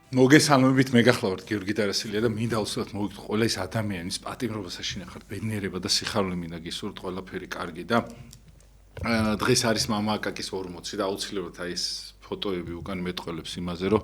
მოგესალმებით, მე გახლავართ გიორგი დარასილია და მინდა უსულოთ მოგიგეთ ყველა ის ადამიანის პატიმრობას აშინახავთ, ბედნიერება და სიხარული მინდა გისურვოთ ყველაფერი კარგი და დღეს არის მამა აკაკის 40 და აუცილებლად აი ეს ფოტოები უკან მეტყველებს იმაზე, რომ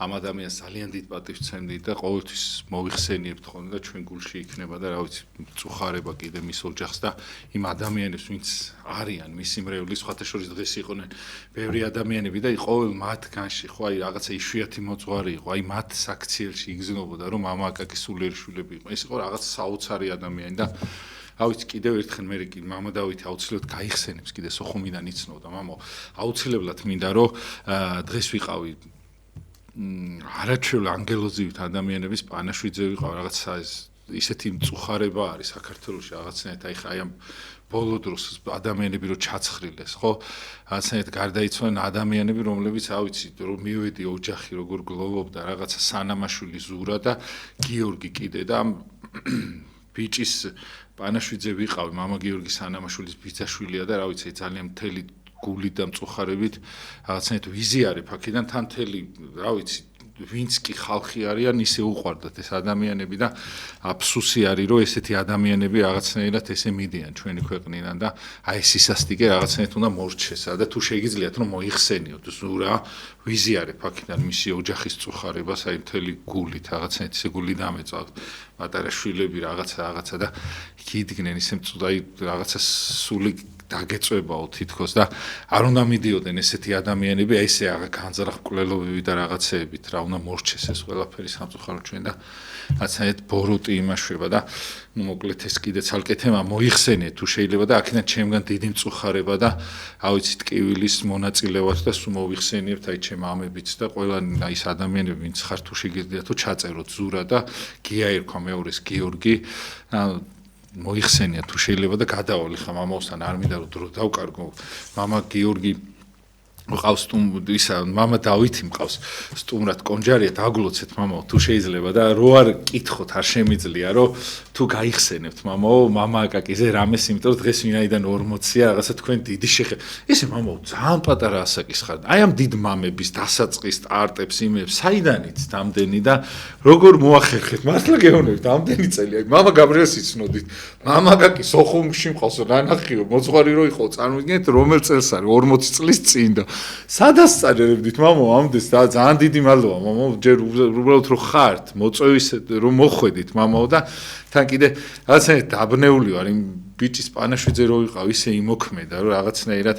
ამ ადამიანს ძალიან დიდ პატივს ვცემდით და ყოველთვის მოვიხსენიებთ ხოლმე და ჩვენ გულში იქნება და რა ვიცი, წუხარება კიდე მის ოჯახს და იმ ადამიანებს, ვინც არიან მისი მრევლი, სხვათა შორის დღეს იყვნენ ბევრი ადამიანები და ყოველ მათგანში ხო აი რაღაცა იშვიათი მოძღვარი იყო, აი მათ საქციელში იგზნობოდა, რომ მამა აკაკის სულიერი შვილები იყო. ეს იყო რაღაც საოცარი ადამიანი და ავიც კიდევ ერთხელ მე კი მამა დავითი აუცილებლად გაიხსენებს კიდე სოხუმიდან იცნობდა მამა აუცილებლად მინდა რომ დღეს ვიყავი არაჩვეულ ანგელოზივით ადამიანების პანაშვიძე ვიყავ რაღაცა ისეთი მწუხარება არის საქართველოში რაღაცნაირად აი ხა აი ამ ბოლო დროს ადამიანები რო ჩაცხრილეს ხო რაღაცნაირად გარდაიცვალენ ადამიანები რომლებიც ავიცი რომ მივედი ოჯახი როგორ გლოვობდა რაღაცა სანამაშვილი ზურა და გიორგი კიდე და ბიჭის პანაშვიძე ვიყავი მამა გიორგი სანამაშვილის ბიძაშვილია და რა ვიცი ძალიან მთელი გულით და მწუხარებით რაღაცნაირად ვიზიარებ აქედან თან მთელი რა ვიცი ვინც კი ხალხი არიან ისე უყვარდათ ეს ადამიანები და აფსუსი არის რომ ესეთი ადამიანები რაღაცნაირად ესე მიდიან ჩვენი ქვეყნიდან და აი ეს ისასტიკე რაღაცნაირად უნდა მორჩესა და თუ შეგიძლიათ რომ მოიხსენიოთ ზურა ვიზიარებ აქედან მისი ოჯახის წუხარებას აი მთელი გულით რაღაცნაირად ესე გული დამეწავთ პატარა შვილები რაღაცა და იდგნენ ისე მწუდა რაღაცა სული დაგეწვებაო თითქოს და არ უნდა მიდიოდნენ ესეთი ადამიანები აი ესე განზრახ მკვლელობები და რაღაცეებით რა უნდა მორჩეს ეს ყველაფერი სამწუხარო ჩვენ და რაღაცნაირად ბოროტი იმაშვება და ნუ მოკლედ ეს კიდე ცალკე თემა მოიხსენიეთ თუ შეიძლება და აქედან ჩემგან დიდი მწუხარება და ავიცი ტკივილის მონაწილე ვართ და სულ მოვიხსენიებთ აი ჩემ ამებიც და ყველა აი ეს ადამიანები ვინც ხარ თუ შეგიძლიათ თუ ჩაწეროთ ზურა და გია ერქვა მეორეს გიორგი მოიხსენია თუ შეიძლება და გადავალ ხა მამაოსთან არ მინდა რომ დრო დავკარგო მამა გიორგი მყავს ისა მამა დავითი მყავს სტუმრად კონჯარია დაგლოცეთ მამაო თუ შეიძლება და რო არ კითხოთ არ შემიძლია რომ თუ გაიხსენებთ მამაო მამა აკაკიზე რამეს იმიტომ რომ დღეს ვინაიდან 40-ია რაღაცა თქვენ დიდი ესე მამაო ძალიან პატარა ასაკის ხარ აი ამ დიდ მამების დასაწყის სტარტებს იმებს საიდანიც დამდენი და როგორ მოახერხეთ მართლა გეუბნებით ამდენი წელი აი მამა გაბრიელს იცნოდით მამა აკაკი სოხუმში მყავს რა ნახიო მოძღვარი რო იყო წარმოგიდგენთ რომელ წელს არის 40 წლის წინ და სადაც წარებდით მამო ამდენს და ძალიან დიდი მადლობა მამო ჯერ უბრალოდ რო ხართ მოწვევის რომ მოხვედით მამაო და თან კიდე რაღაცნაირად დაბნეული ვარ იმ ბიჭის პანაშვიძე რო ვიყავ ისე იმოქმედა რომ რაღაცნაირად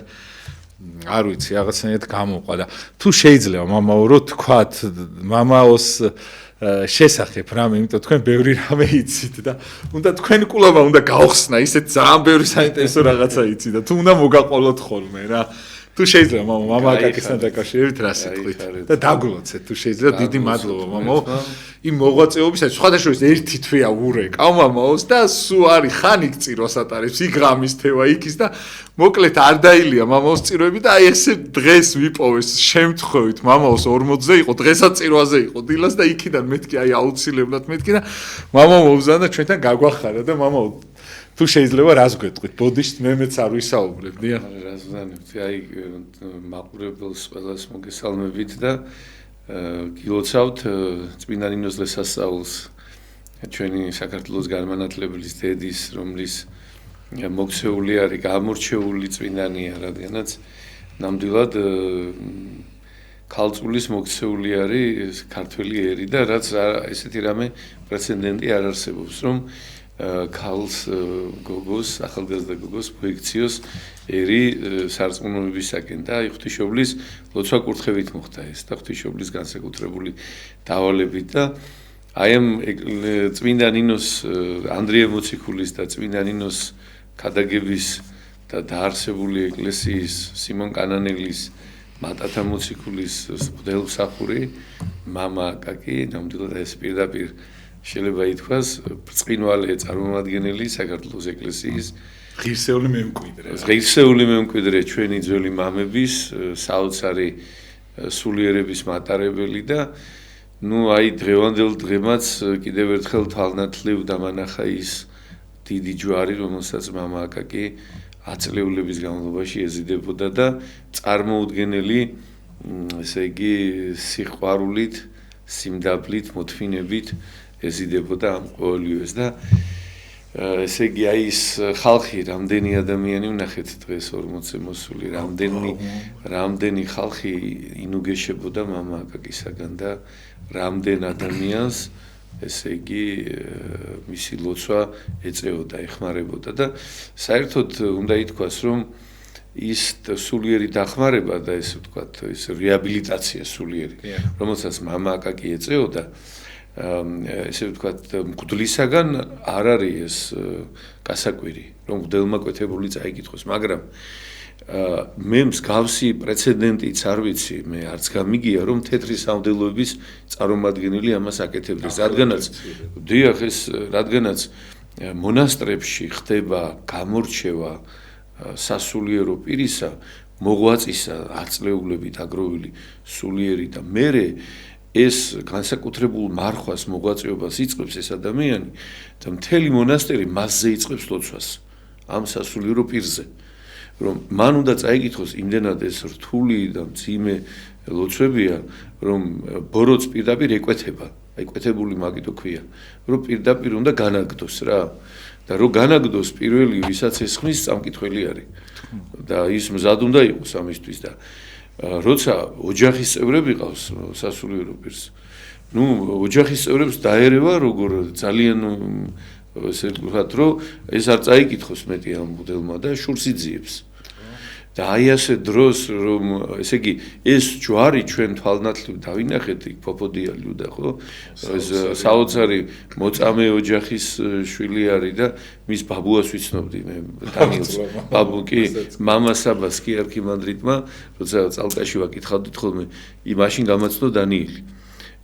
არ ვიცი რაღაცნაირად გამოყვა და თუ შეიძლება მამაო რო თქვათ მამაოს შესახებ რამე იმიტომ თქვენ ბევრი რამე იცით და უნდა თქვენი კულობა უნდა გაახსნა ისეთ ძალიან ბევრი საინტერესო რაღაცა იცით და თუ უნდა მოგაყოლოთ ხოლმე რა თუ შეიძლება მამა აკაკისთან დაკავშირებით რა სიტყვით და დაგლოცეთ თუ შეიძლება დიდი მადლობა მამაო იმ მოღვაწეობისას სხვადასხვა ერთი თვეა ურეკავ მამაოს და სულ არის ხანი წირვას ატარებს იქ ღამის თევა იქის და მოკლედ არ დაილია მამაოს წირვები და აი ესე დღეს ვიპოვეს შემთხვევით მამაოს 40-ზე იყო დღესაც წირვაზე იყო დილას და იქიდან მეთქი აი აუცილებლად მეთქი და მამა მოვზანა ჩვენთან გაგვახარა და მამაო თუ შეიძლება რას გვეტყვით ბოდიშთ მეც არ ვისაუბრებ დიახ რას ვზანებთ აი მაყურებელს ყველას მოგესალმებით და გილოცავთ წმინდა ნინოს დღესასწაულს ჩვენი საქართველოს განმანათლებლის დედის რომლის მოქცეული არის გამორჩეული წმინდანია რადგანაც ნამდვილად ქალწულის მოქცეული არის ქართველი ერი და რაც ესეთი რამე პრეცედენტი არ არსებობს რომ ქალს გოგოს ახალგაზრდა გოგოს მოიქციოს ერი სარწმუნოებისაკენ და ღვთისმშობლის ლოცვა კურთხევით მოხდა ეს და ღვთისმშობლის განსაკუთრებული დავალებით და აი ამ წმინდა ნინოს ანდრია მოციქულის და წმინდა ნინოს ქადაგების და დაარსებული ეკლესიის სიმონ კანანელის მატათა მოციქულის მღვდელმსახური მამა აკაკი ნამდვილად ეს პირდაპირ შეიძლება ითქვას ბრწყინვალე წარმომადგენელი საქართველოს ეკლესიის ღირსეული მემკვიდრე ჩვენი ძველი მამების საოცარი სულიერების მატარებელი და ნუ აი დღევანდელ დღემაც კიდევ ერთხელ თვალნათლივ დამანახა ის დიდი ჯვარი რომელსაც მამა აკაკი აწლეულების განმავლობაში ეზიდებოდა და წარმოუდგენელი ესე იგი სიყვარულით სიმდაბლით, მოთმინებით ეზიდებოდა ამ ყოველივეს და ესე იგი აი ის ხალხი რამდენი ადამიანი ვნახეთ დღეს 40-ზე მოსული რამდენი ხალხი ინუგეშებოდა მამა აკაკისაგან და რამდენ ადამიანს ესე იგი მისი ლოცვა ეწეოდა, ეხმარებოდა და საერთოდ უნდა ითქვას რომ ის სულიერი დახმარება და ესე ვთქვათ ეს რეაბილიტაცია სულიერი რომელსაც მამა აკაკი ეწეოდა ესე ვთქვათ მღვდლისაგან არ არის ეს გასაკვირი რომ მღვდელმაკვეთებული წაიკითხოს მაგრამ მე მსგავსი პრეცედენტიც არ ვიცი მე არც გამიგია რომ თეთრი სამღვდელოების წარმომადგენელი ამას აკეთებდეს რადგანაც მონასტრებში ხდება გამორჩევა სასულიერო პირისა მოღვაწისა აწლეულებით აგროვილი სულიერი და მერე ეს განსაკუთრებულ მარხვას მოღვაწეობას იწყებს ეს ადამიანი და მთელი მონასტერი მასზე იწყებს ლოცვას ამ სასულიერო პირზე რომ მან უნდა წაიკითხოს იმდენად ეს რთული და მძიმე ლოცვებია რომ ბოროტს პირდაპირ ეკვეთება ეკვეთებული მაგითო ქვია რომ პირდაპირ უნდა განაგდოს რა და რომ განაგდოს პირველი ვისაც ესხმის წამკითხველი არის და ის მზად უნდა იყოს ამისთვის და როცა ოჯახის წევრები ყავს სასულიერო პირს ნუ ოჯახის წევრებს დაერევა როგორ ძალიან ესე ვთქვათ რომ ეს არ წაიკითხოს მეტი ამ მღვდელმა და შურს იძიებს და აი ასე დროს რომ ესე იგი ეს ჯვარი ჩვენ თვალნათლივ დავინახეთ იქ პოპოდიალი და ხო ეს საოცარი მოწამე ოჯახის შვილი არის და მის ბაბუას ვიცნობდი მე დანიელს ბაბუ კი მამა საბას კი არქიმანდრიტმა როცა წალკაში ვაკითხავდით ხოლმე იმაშინ გამაცნო დანიელი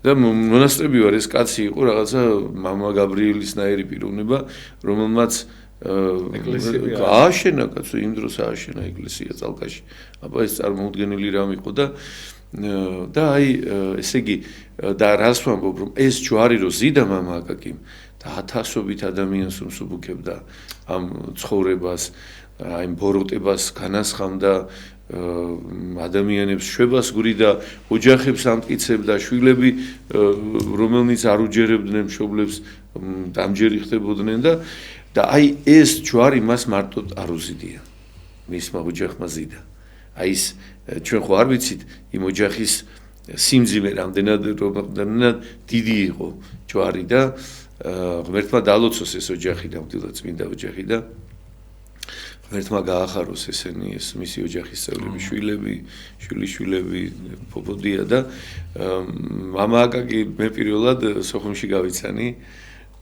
და მონასტრები ვარ ეს კაცი იყო რაღაცა მამა გაბრიელისნაირი პიროვნება რომელმაც ააშენა კაცო იმ დროს ააშენა ეკლესია წალკაში აბა ეს წარმოუდგენელი რამ იყო და აი ესე იგი და რას ვამბობ რომ ეს ჯვარი რო ზიდა მამა აკაკიმ და ათასობით ადამიანს უმსუბუქებდა ამ ცხოვრებას აი ბოროტებას განასხამდა ადამიანებს შვებას გვრიდა ოჯახებს ამტკიცებდა შვილები რომელნიც არ უჯერებდნენ მშობლებს დამჯერი ხდებოდნენ და აი ეს ჯვარი მას მარტო არ უზიდია მისმა ოჯახმა ზიდა აი ეს ჩვენ ხო არ ვიცით იმ ოჯახის სიმძიმე რამდენად დიდი იყო ჯვარი და ღმერთმა დალოცოს ეს ოჯახი და მდილა წმინდა ოჯახი და ღმერთმა გაახაროს ესენი ეს მისი ოჯახის წევრები შვილიშვილები პოპოდია და მამა აკაკი მე პირველად სოხუმში გავიცანი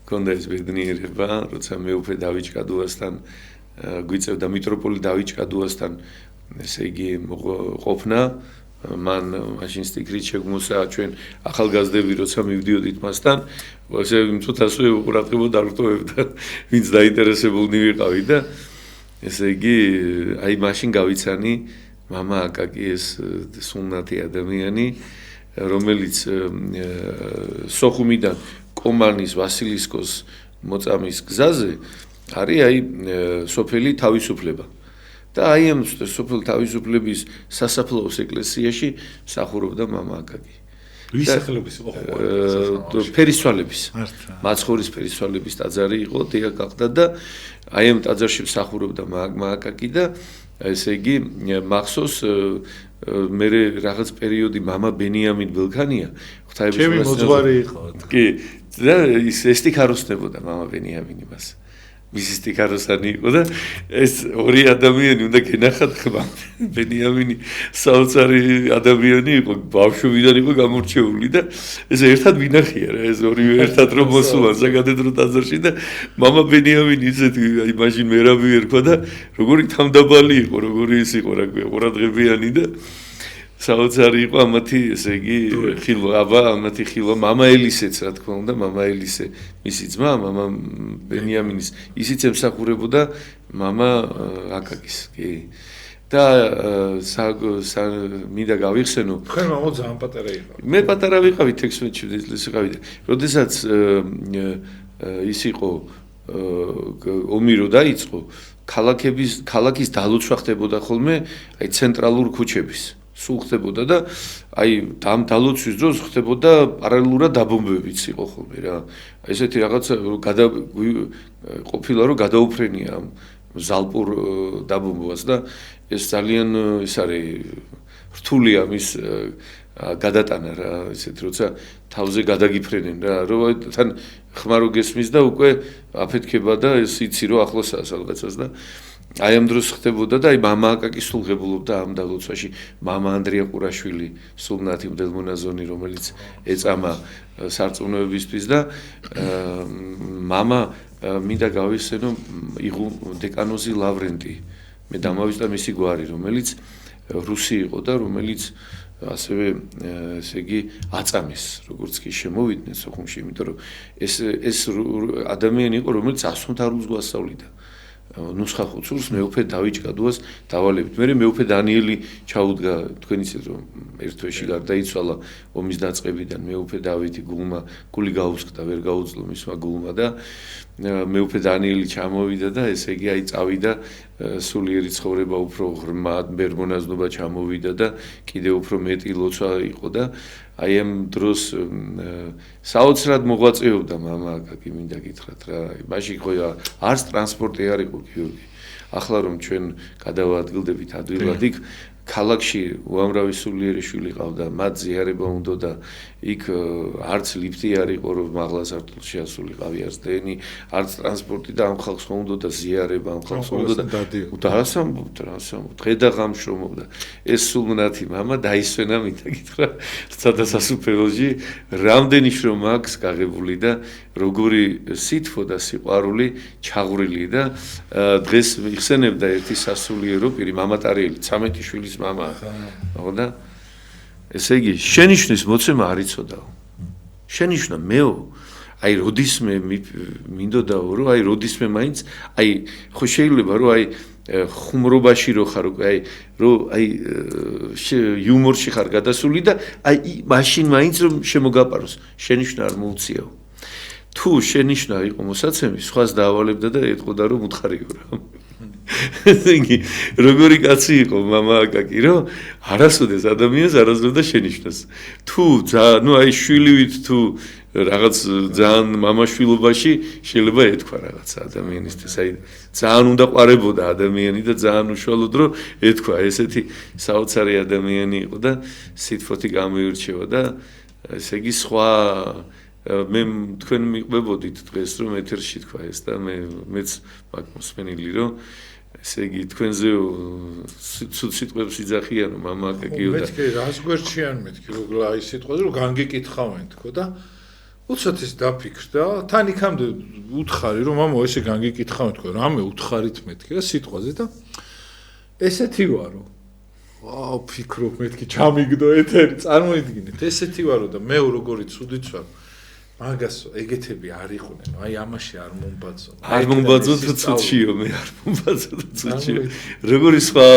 კონდა ეს ბედნიერება როცა მე უფე დავით კადუასთან გვიწევდა მიტროპოლი დავით კადუასთან ესე იგი ყოფნა მან მაშინ სტიქრით შეგმოსა ჩვენ ახალგაზრდები როცა მივდიოდით მასთან ესე თვითასვე უყურებდა რტოვებდა ვინც დაინტერესებულნი ვიყავი და ესე იგი აი მაშინ გავიცანი მამა აკაკი ეს სუნნათი ადამიანი რომელიც სოხუმიდან კომანის ვასილისკოს მოწამის გზაზე არის აი სოფელი თავისუფლება და აი ამ სოფელ თავისუფლების სასაფლაოს ეკლესიაში მსახურობდა მამა აკაკი ვის სახელობის ფერისცვალების მაცხოვრის ფერისცვალების ტაძარი იყო დია გახდა და აი ამ ტაძარში მსახურობდა მამა აკაკი და ესე იგი მახსოვს მე რაღაც პერიოდი მამა ბენიამინ ბელქანია ღვთაების ჩემი მოძღვარი იყო კი და ის ესტიქაროსნებოდა მამა ბენიამინი მას მისი სტიქაროსანი იყო და ეს ორი ადამიანი უნდა გენახათ ხმა ბენიამინი საოცარი ადამიანი იყო ბავშვიდან იყო გამორჩეული და ეს ერთად ვინახია რა ეს ორივე ერთად რომ მოსულან საკათედრო ტაძარში და მამა ბენიამინი ისეთი აი მაშინ მერაბი ერქვა და როგორი თამდაბალი იყო როგორი ის იყო რა ქვია ყურადღებიანი და საოცარი იყო ამათი ესე იგი ხილვა აბა ამათი ხილვა მამა ელისეც რა თქმა უნდა მამა ელისე მისი ძმა მამა ბენიამინის ისიც ემსახურებოდა მამა აკაკის კი და მინდა გავიხსენო თქვენ მამა ძალიან პატარა იყო მე პატარა ვიყავი 16 წლის ვიყავი და როდესაც ის იყო ომი რო დაიწყო ქალაქის დალოცვა ხდებოდა ხოლმე აი ცენტრალურ ქუჩების სულ ხდებოდა და აი დალოცვის დროს ხდებოდა პარალელურად დაბომბებიც იყო ხოლმე რა. ესეთი რაღაცა ყოფილა რომ გადაუფრენია ზალპურ დაბომბვას და ეს ძალიან ის არის რთულია მის გადატანა რა ესეთ როცა თავზე გადაგიფრენენ რა რომ თან ხმარო გესმის და უკვე აფეთქება და ეს იცი რომ ახლოსაა რაღაცას და აი ამ დროს ხდებოდა და აი მამა აკაკი სულ ღებულობდა ამ დალოცვაში მამა ანდრია ყურაშვილი სულნათი მდელმონაზონი რომელიც ეწამა სარწმუნოებისთვის და მამა მინდა გავიხსენო იყო დეკანოზი ლავრენტი მე დამავიწყდა მისი გვარი რომელიც რუსი იყო და რომელიც ასევე ესე იგი აწამეს როგორც კი შემოვიდნენ სოხუმში იმიტომ რომ ეს ადამიანი იყო რომელიც ასომთავრულს გვასწავლიდა ნუსხა ხუცურს მეუფე დავით კადუას დავალებით მე მეუფე დანიელი ჩაუდგა თქვენ იცით რომ ერთ თვეში გარდაიცვალა ომის დაწყებიდან მეუფე დავითი გული გაუსკდა ვერ გაუძლო მისმა გულმა და მეუფე დანიელი ჩამოვიდა და ესე იგი აი წავიდა სულიერი ცხოვრება უფრო ღრმად ბერმონაზნობა ჩამოვიდა და კიდე უფრო მეტი ლოცვა იყო და აი ამ დროს საოცრად მოღვაწეობდა მამა აკაკი მინდა გითხრათ რა მაშინ ხო არც ტრანსპორტი არ იყო გიორგი ახლა რომ ჩვენ გადავადგილდებით ადვილად იქ ქალაქში უამრავი სულიერი შვილი ყავდა მათ ზიარება უნდა და იქ არც ლიფტი არ იყო რომ მაღლა სართულში ასულიყავი არც დენი არც ტრანსპორტი და ამ ხალხს უნდა და ზიარება ამ ხალხს უნდა და არასამბობთ დღე და ღამე შრომობდა ეს სულნათი მამა დაისვენა მინდა გითხრა სადასასუფეველში რამდენი შრომა აქვს გაღებული და როგორი სითფო და სიყვარული ჩაღვრილი და დღეს იხსენებდა ერთი სასულიერო პირი მამატარიელი 13 შვილის მამა ხო და ესე იგი შენიშვნის მოცემა არ იცოდაო შენიშვნა მეო აი როდისმე მინდოდაო რომ აი როდისმე მაინც აი ხო შეიძლება რომ აი ხუმრობაში რო ხარ უკვე აი რომ აი იუმორში ხარ გადასული და აი მაშინ მაინც რომ შემოგაპაროს შენიშვნა არ მოუციაო თუ შენიშვნა იყო მოსაცემი სხვას დაავალებდა და ეთყოდა რომ უთხარიო რა იგი როგორი კაცი იყო მამა აკაკი რომ არასოდეს ადამიანს არასდროს შენიშვნას თუ ნუ აი შვილივით თუ რაღაც ძალიან მამაშვილობაში შეიძლება ეთქვა რაღაც ადამიანისთვის აი ძალიან უნდა ყვარებოდა ადამიანი და ძალიან უშუალოდ რომ ეთქვა ესეთი საოცარი ადამიანი იყო და სითფოთი გამოირჩევა და ესე იგი სხვა მე თქვენ მიყვებოდით დღეს რომ ეთერში თქვა ეს და მეც მაგ მოსმენილი რომ ესე იგი თქვენზე ცუდ სიტყვებს იძახიანო მამა აკაკიო და მეთქი რას გვერდშიან მეთქი როგორ აი სიტყვაზე რომ განგიკითხავენ თქო და უცად ის დაფიქრდა თან იქამდე უთხარი რომ მამა ესე განგიკითხავენ თქო რამე უთხარით მეთქი და სიტყვაზე და ესეთი ვარო ვაუ ფიქრობ მეთქი ჩამიგდო ეთერი წარმოიდგინეთ ესეთი ვარო და მე როგორი ცუდიც ვარ მაგასო ეგეთები არ იყვნენ აი ამაში არ მომბაძო თუ ცუდშიო მე არ მომბაძო თუ ცუდშიო როგორი სხვა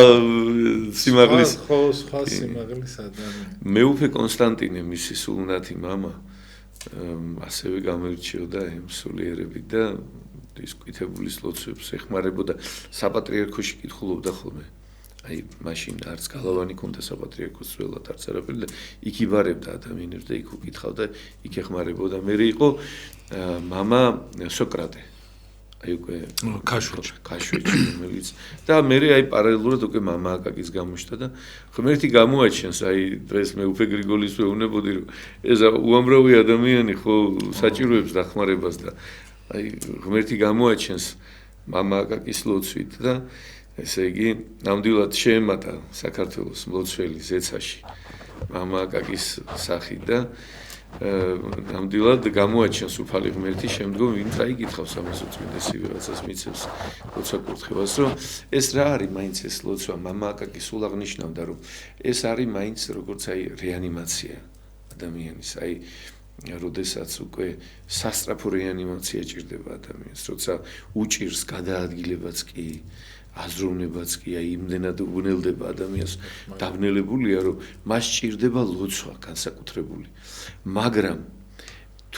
სიმაღლის ხო სხვა სიმაღლის ადამიანი მეუფე კონსტანტინე მისი სულნათი მამა ასევე გამოირჩეოდა ამ სულიერებით და ის კითებულის ლოცვებს ეხმარებოდა საპატრიარქოში კითხულობდა ხოლმე აი მაშინ არც გალავანი ქონდა საპატრიარქოს ძველად არც არაფერი და იქ იბარებდა ადამიანებს და იქ უკითხავდა იქ ეხმარებოდა მე იყო მამა სოკრატე აი უკვე ქაშვიჩი რომელიც და მე აი პარალელურად უკვე მამა აკაკის გამოჩნდა და ღმერთი გამოაჩენს აი დღეს მე უფე გრიგოლის ვეუბნებოდი რომ ეს უამრავი ადამიანი ხო საჭიროებს დახმარებას და აი ღმერთი გამოაჩენს მამა აკაკის ლოცვით და ესე იგი ნამდვილად შეემატა საქართველოს მლოცველი ზეცაში მამა აკაკის სახით და ნამდვილად გამოაჩენს უფალი ღმერთი შემდგომ ვინც აი გითხავს ამას უწმინდესი ვიღაცას მიცემს ლოცვა კურთხევას რომ ეს რა არის მაინც ეს ლოცვა მამა აკაკი სულ აღნიშნავდა რომ ეს არის მაინც როგორც აი რეანიმაცია ადამიანის აი როდესაც უკვე სასწრაფო რეანიმაცია ჭირდება ადამიანს როცა უჭირს გადაადგილებაც კი აზროვნებაც კი აი იმდენად უგნელდება ადამიანს დაბნელებულია რომ მას ჭირდება ლოცვა განსაკუთრებული მაგრამ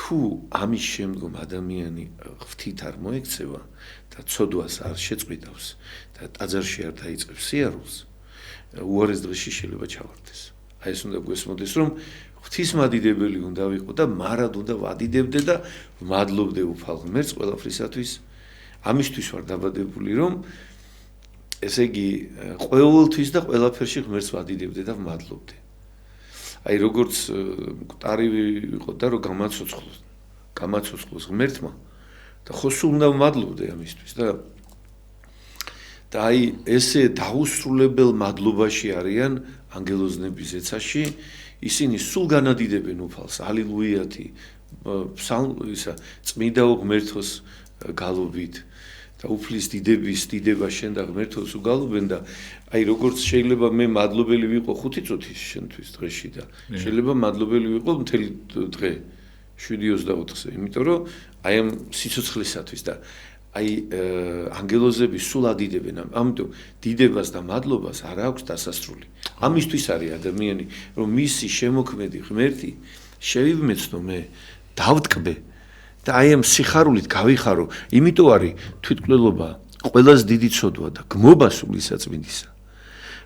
თუ ამის შემდგომ ადამიანი ღვთით არ მოექცევა და ცოდვას არ შეწყვიტავს და ტაძარში არ დაიწყებს სიარულს უარეს დღეში შეიძლება ჩავარდეს. აი ეს უნდა გვესმოდეს, რომ ღვთისმადიდებელი უნდა ვიყო და მარად უნდა ვადიდებდე და ვმადლობდე უფალ ღმერთს ყველაფრისათვის. ამისთვის ვარ დაბადებული, რომ ესე იგი ყოველთვის და ყველაფერში ღმერთს ვადიდებდე და ვმადლობდე. აი როგორც მკვდარი ვიყო და რომ გამაცოცხლოს ღმერთმა და ხო სულ უნდა ვმადლობდე ამისთვის და აი ესე დაუსრულებელ მადლობაში არიან ანგელოზნების ზეცაში, ისინი სულ განადიდებენ უფალს, ალილუიათი, ისა წმინდა ღმერთოს გალობით და უფლის დიდება შენ და ღმერთოს უგალობენ და აი როგორც შეიძლება მე მადლობელი ვიყო 5 წუთის შენთვის დღეში და შეიძლება მადლობელი ვიყო მთელი დღე 7-24-ზე, იმიტომ რომ აი ამ სიცოცხლისათვის და აი ანგელოზები სულ ადიდებენ, ამიტომ დიდებას და მადლობას არ აქვს დასასრული. ამისთვის არის ადამიანი, რომ მისი შემოქმედი ღმერთი შევიმეცნო მე, დავტკბე და აი ამ სიხარულით გავიხარო, იმიტომ არის თვითმკვლელობა ყველაზე დიდი ცოდვა და გმობა სულისაწმინდისა,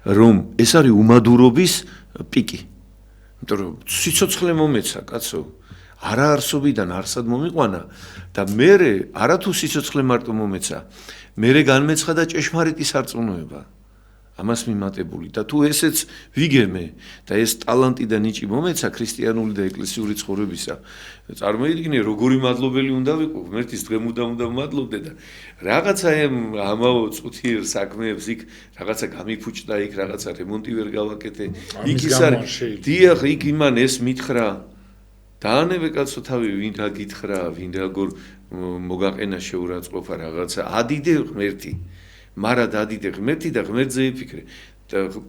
რომ ეს არის უმადურობის პიკი. იმიტომ რომ სიცოცხლე მომეცა, კაცო, არაარსობიდან არსად მომიყვანა და მერე არათუ სიცოცხლე მარტო მომეცა, მერე განმეცხა და ჭეშმარიტი სარწმუნოება. ამას მიმატებული და თუ ესეც ვიგემე და ეს ტალანტი და ნიჭი მომეცა ქრისტიანული და ეკლესიური ცხოვრებისა, წარმოიდგინე როგორი მადლობელი უნდა ვიყო, ღმერთის დღემუდამ უნდა ვმადლობდე და რაღაცა ამაო წუთიერ საქმეებს იქ რაღაცა გამიფუჭდა, იქ რაღაცა რემონტი ვერ გავაკეთე, იქ ის არის დიახ, იქ იმან ეს მითხრა დაანებე კაცო თავი, ვინ რა გითხრა, ვინ როგორ მოგაყენა შეურაცხყოფა რაღაცა, ადიდე ღმერთი. მარა დადიდე ღმერთი და ღმერთზე იფიქრე.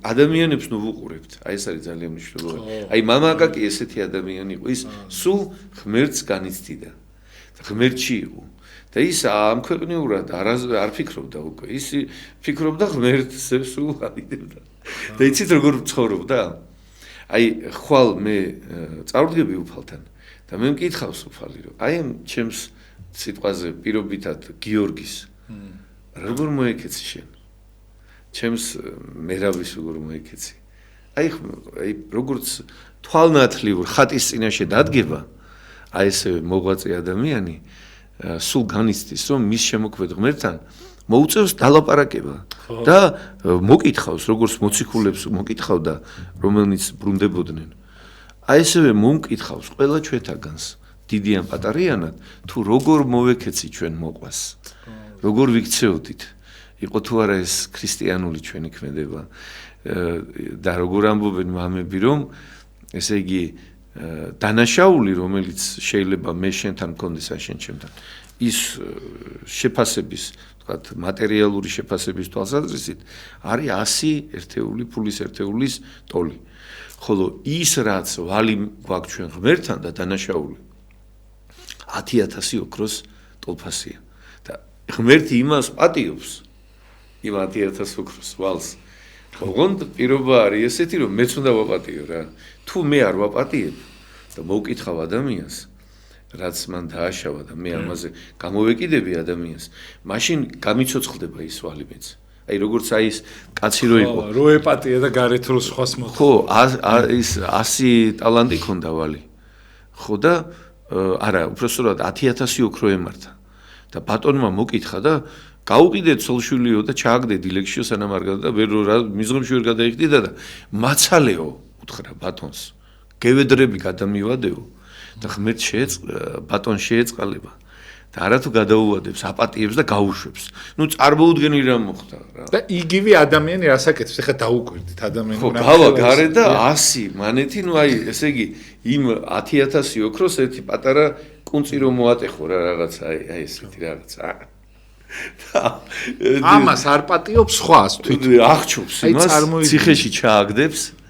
ადამიანებს ნუ ვუყურებთ. აი ეს არის ძალიან მნიშვნელოვანი. აი მამა აკაკი ესეთი ადამიანი იყო, ის სულ ღმერთს განიცდიდა. ღმერთში იყო. და ის ამ ქვეყნიურად არ ფიქრობდა უკვე. ის ფიქრობდა ღმერთზე სულ ადიდებდა. და იცით როგორ ცხოვრობდა? აი ხვალ მე წავდგები უფალთან და მე მკითხავს უფალი, რომ აი ამ ჩემს სიტყვაზე პირობითად გიორგის როგორ მოეკეცი შენ? ჩემს მერავის როგორ მოეკეცი? აი როგორც თვალნათლივ ხატის წინაშე დადგება, აი ეს მოღვაწე ადამიანი სულ განიცდის, რომ მის შემოქმედ ღმერთთან მოუწევს დალაპარაკება და მოკითხავს, როგორც მოციქულებს მოკითხავდა, რომელნიც ბრუნდებოდნენ. აი ესევე მომკითხავს ყველა ჩვენთაგანს, დიდიან პატარიანად, თუ როგორ მოვეკეცი ჩვენ მოყვას. როგორ ვიქცეოდით, იყო თუ არა ეს ქრისტიანული ჩვენი ქმედება და როგორ ამბობენ მამები, რომ ესე იგი დანაშაული, რომელიც შეიძლება მე შენთან მქონდეს ან შენ ჩემთან, ის შეფასების, თქვათ, მატერიალური შეფასების თვალსაზრისით არის 100 ერთეული ფულის ერთეულის ტოლი. ხოლო ის რაც ვალი გვაქვს ჩვენ ღმერთთან და დანაშაული 10,000 ოქროს ტოლფასია. ღმერთი იმას პატიობს, იმ 10,000 ოქროს ვალს. ოღონდ პირობა არის ესეთი, რომ მეც უნდა ვაპატიო რა. თუ მე არ ვაპატიებ და მოვკითხავ ადამიანს, რაც მან დააშავა და მე ამაზე გამოვეკიდები ადამიანს, მაშინ გამიცოცხლდება ის ვალი მეც. აი როგორც აი ეს კაცი რო იყო, რო ეპატია და გარეთ რო სხვას მოხდა. ხო, ის 100 ტალანტი ქონდა ვალი. ხო და არა, უბრალოდ 10,000 ოქრო ემართა. და ბატონმა მოკითხა და გაუყიდეთ ცოლშვილიო და ჩააგდე დილეგშიო სანამ არ გადა და მიზღმში ვერ გადაიხდიდა და მაცალეო უთხრა ბატონს გევედრები გადამივადეო და ღმერთ ბატონ შეეწყალება და არათუ გადაუვადებს აპატიებს და გაუშვებს. ნუ წარმოუდგენი რა მოხდა რა. და იგივე ადამიანი რასაკეთებს? ეხლა დაუკვირდით ადამიანი. ხო, გავა გარე და 100 მანეთი, ნუ აი ესე იგი იმ 10,000 ოქროს ერთი პატარა კუნწი რომ მოატეხო რა რაღაცა, აი ესეთი რაღაცა. ამას არ პატიობს სხვას თვითონ. აღჩობს იმას, ციხეში ჩააგდებს.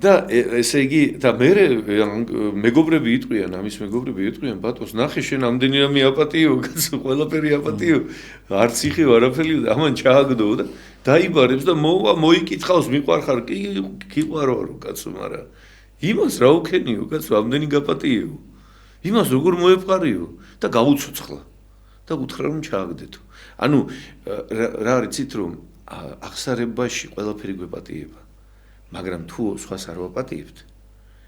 და ესე იგი და მეგობრები იტყვიან, ამის მეგობრები იტყვიან, ბატონს ნახე შენ ამდენი რამე აპატიო, კაცო, ყველაფერი აპატიო. არც იხე არაფერი და ამან ჩააგდო და დაიბარებს და მოიკითხავს, მიყვარხარ, კი გიყვარო კაცო, მაგრამ იმას რა უქენიო, კაცო, ამდენი გაპატიო. იმას როგორ მოეპყარიო და გაუცოცხლა და უთხრა რომ ჩააგდეთო. ანუ რა არიცით რომ აღსარებაში ყველაფერი გვეპატიება, მაგრამ თუ სხვას არ ვაპატიებთ,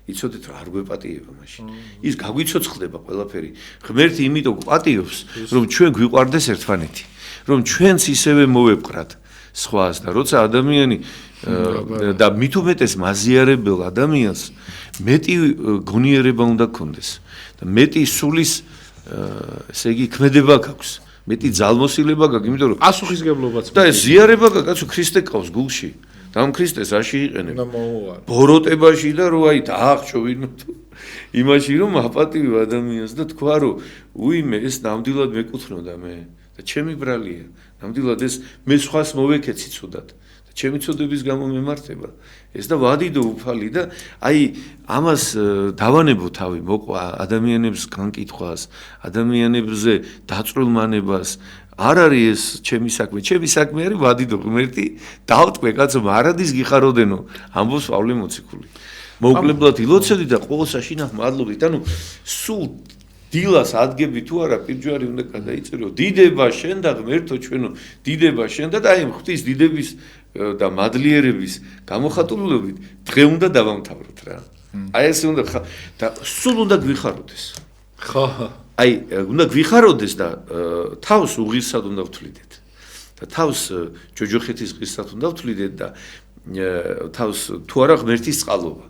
იცოდეთ რომ არ გვეპატიება მაშინ. ის გაგვიცოცხლდება ყველაფერი. ღმერთი იმიტომ გვპატიობს, რომ ჩვენ გვიყვარდეს ერთმანეთი, რომ ჩვენც ისევე მოვეპყრათ სხვას და როცა ადამიანი და მით უმეტეს მაზიარებელ ადამიანს მეტი გონიერება უნდა გქონდეს და მეტი სულის ესე იგი ქმედება გაქვს, მეტი ძალმოსილება გაქვს, იმიტომ რომ პასუხისგებლობაც და ეს ზიარება კაცო ქრისტე ყავს გულში. და ამ ქრისტეს რაში იყენებ? და მოუვარ. ბოროტებაში და რო აი დაახჭოვინო თუ იმაში რომ აპატივი ადამიანს და თქვა რომ უიმე ეს ნამდვილად მეკუთვნოდა მე და ჩემი ბრალია. ნამდვილად ეს მე სხვას მოვეკეცი ცუდად. ჩემი წოდების გამო მემართება ეს და ვადიდო უფალი და აი ამას დავანებო თავი მოყვა ადამიანებს განკითხვას ადამიანებზე დაწვრილმანებას არ არის ეს ჩემი საქმე არის ვადიდო ღმერთი დავტყვე კაცო მარადის გიხაროდენო ამბობს პავლე მოციქული მოუკლებლად ილოცედი და ყოველ საშინახ მადლობდით ანუ სულ დილას ადგები თუ არა პირჯვარი უნდა გადაიწერო დიდება შენ და ღმერთო ჩვენო დიდება შენ და აი ღვთის დიდების და მადლიერების გამოხატულობით დღე უნდა დავამთავროთ რა. აი ეს უნდა და სულ უნდა გვიხაროდეს. ხო. აი უნდა გვიხაროდეს და თავს უღირსად უნდა ვთვლიდეთ. და თავს ჯოჯოხეთის ღირსად უნდა ვთვლიდეთ და თავს თუ არა ღმერთის წყალობა.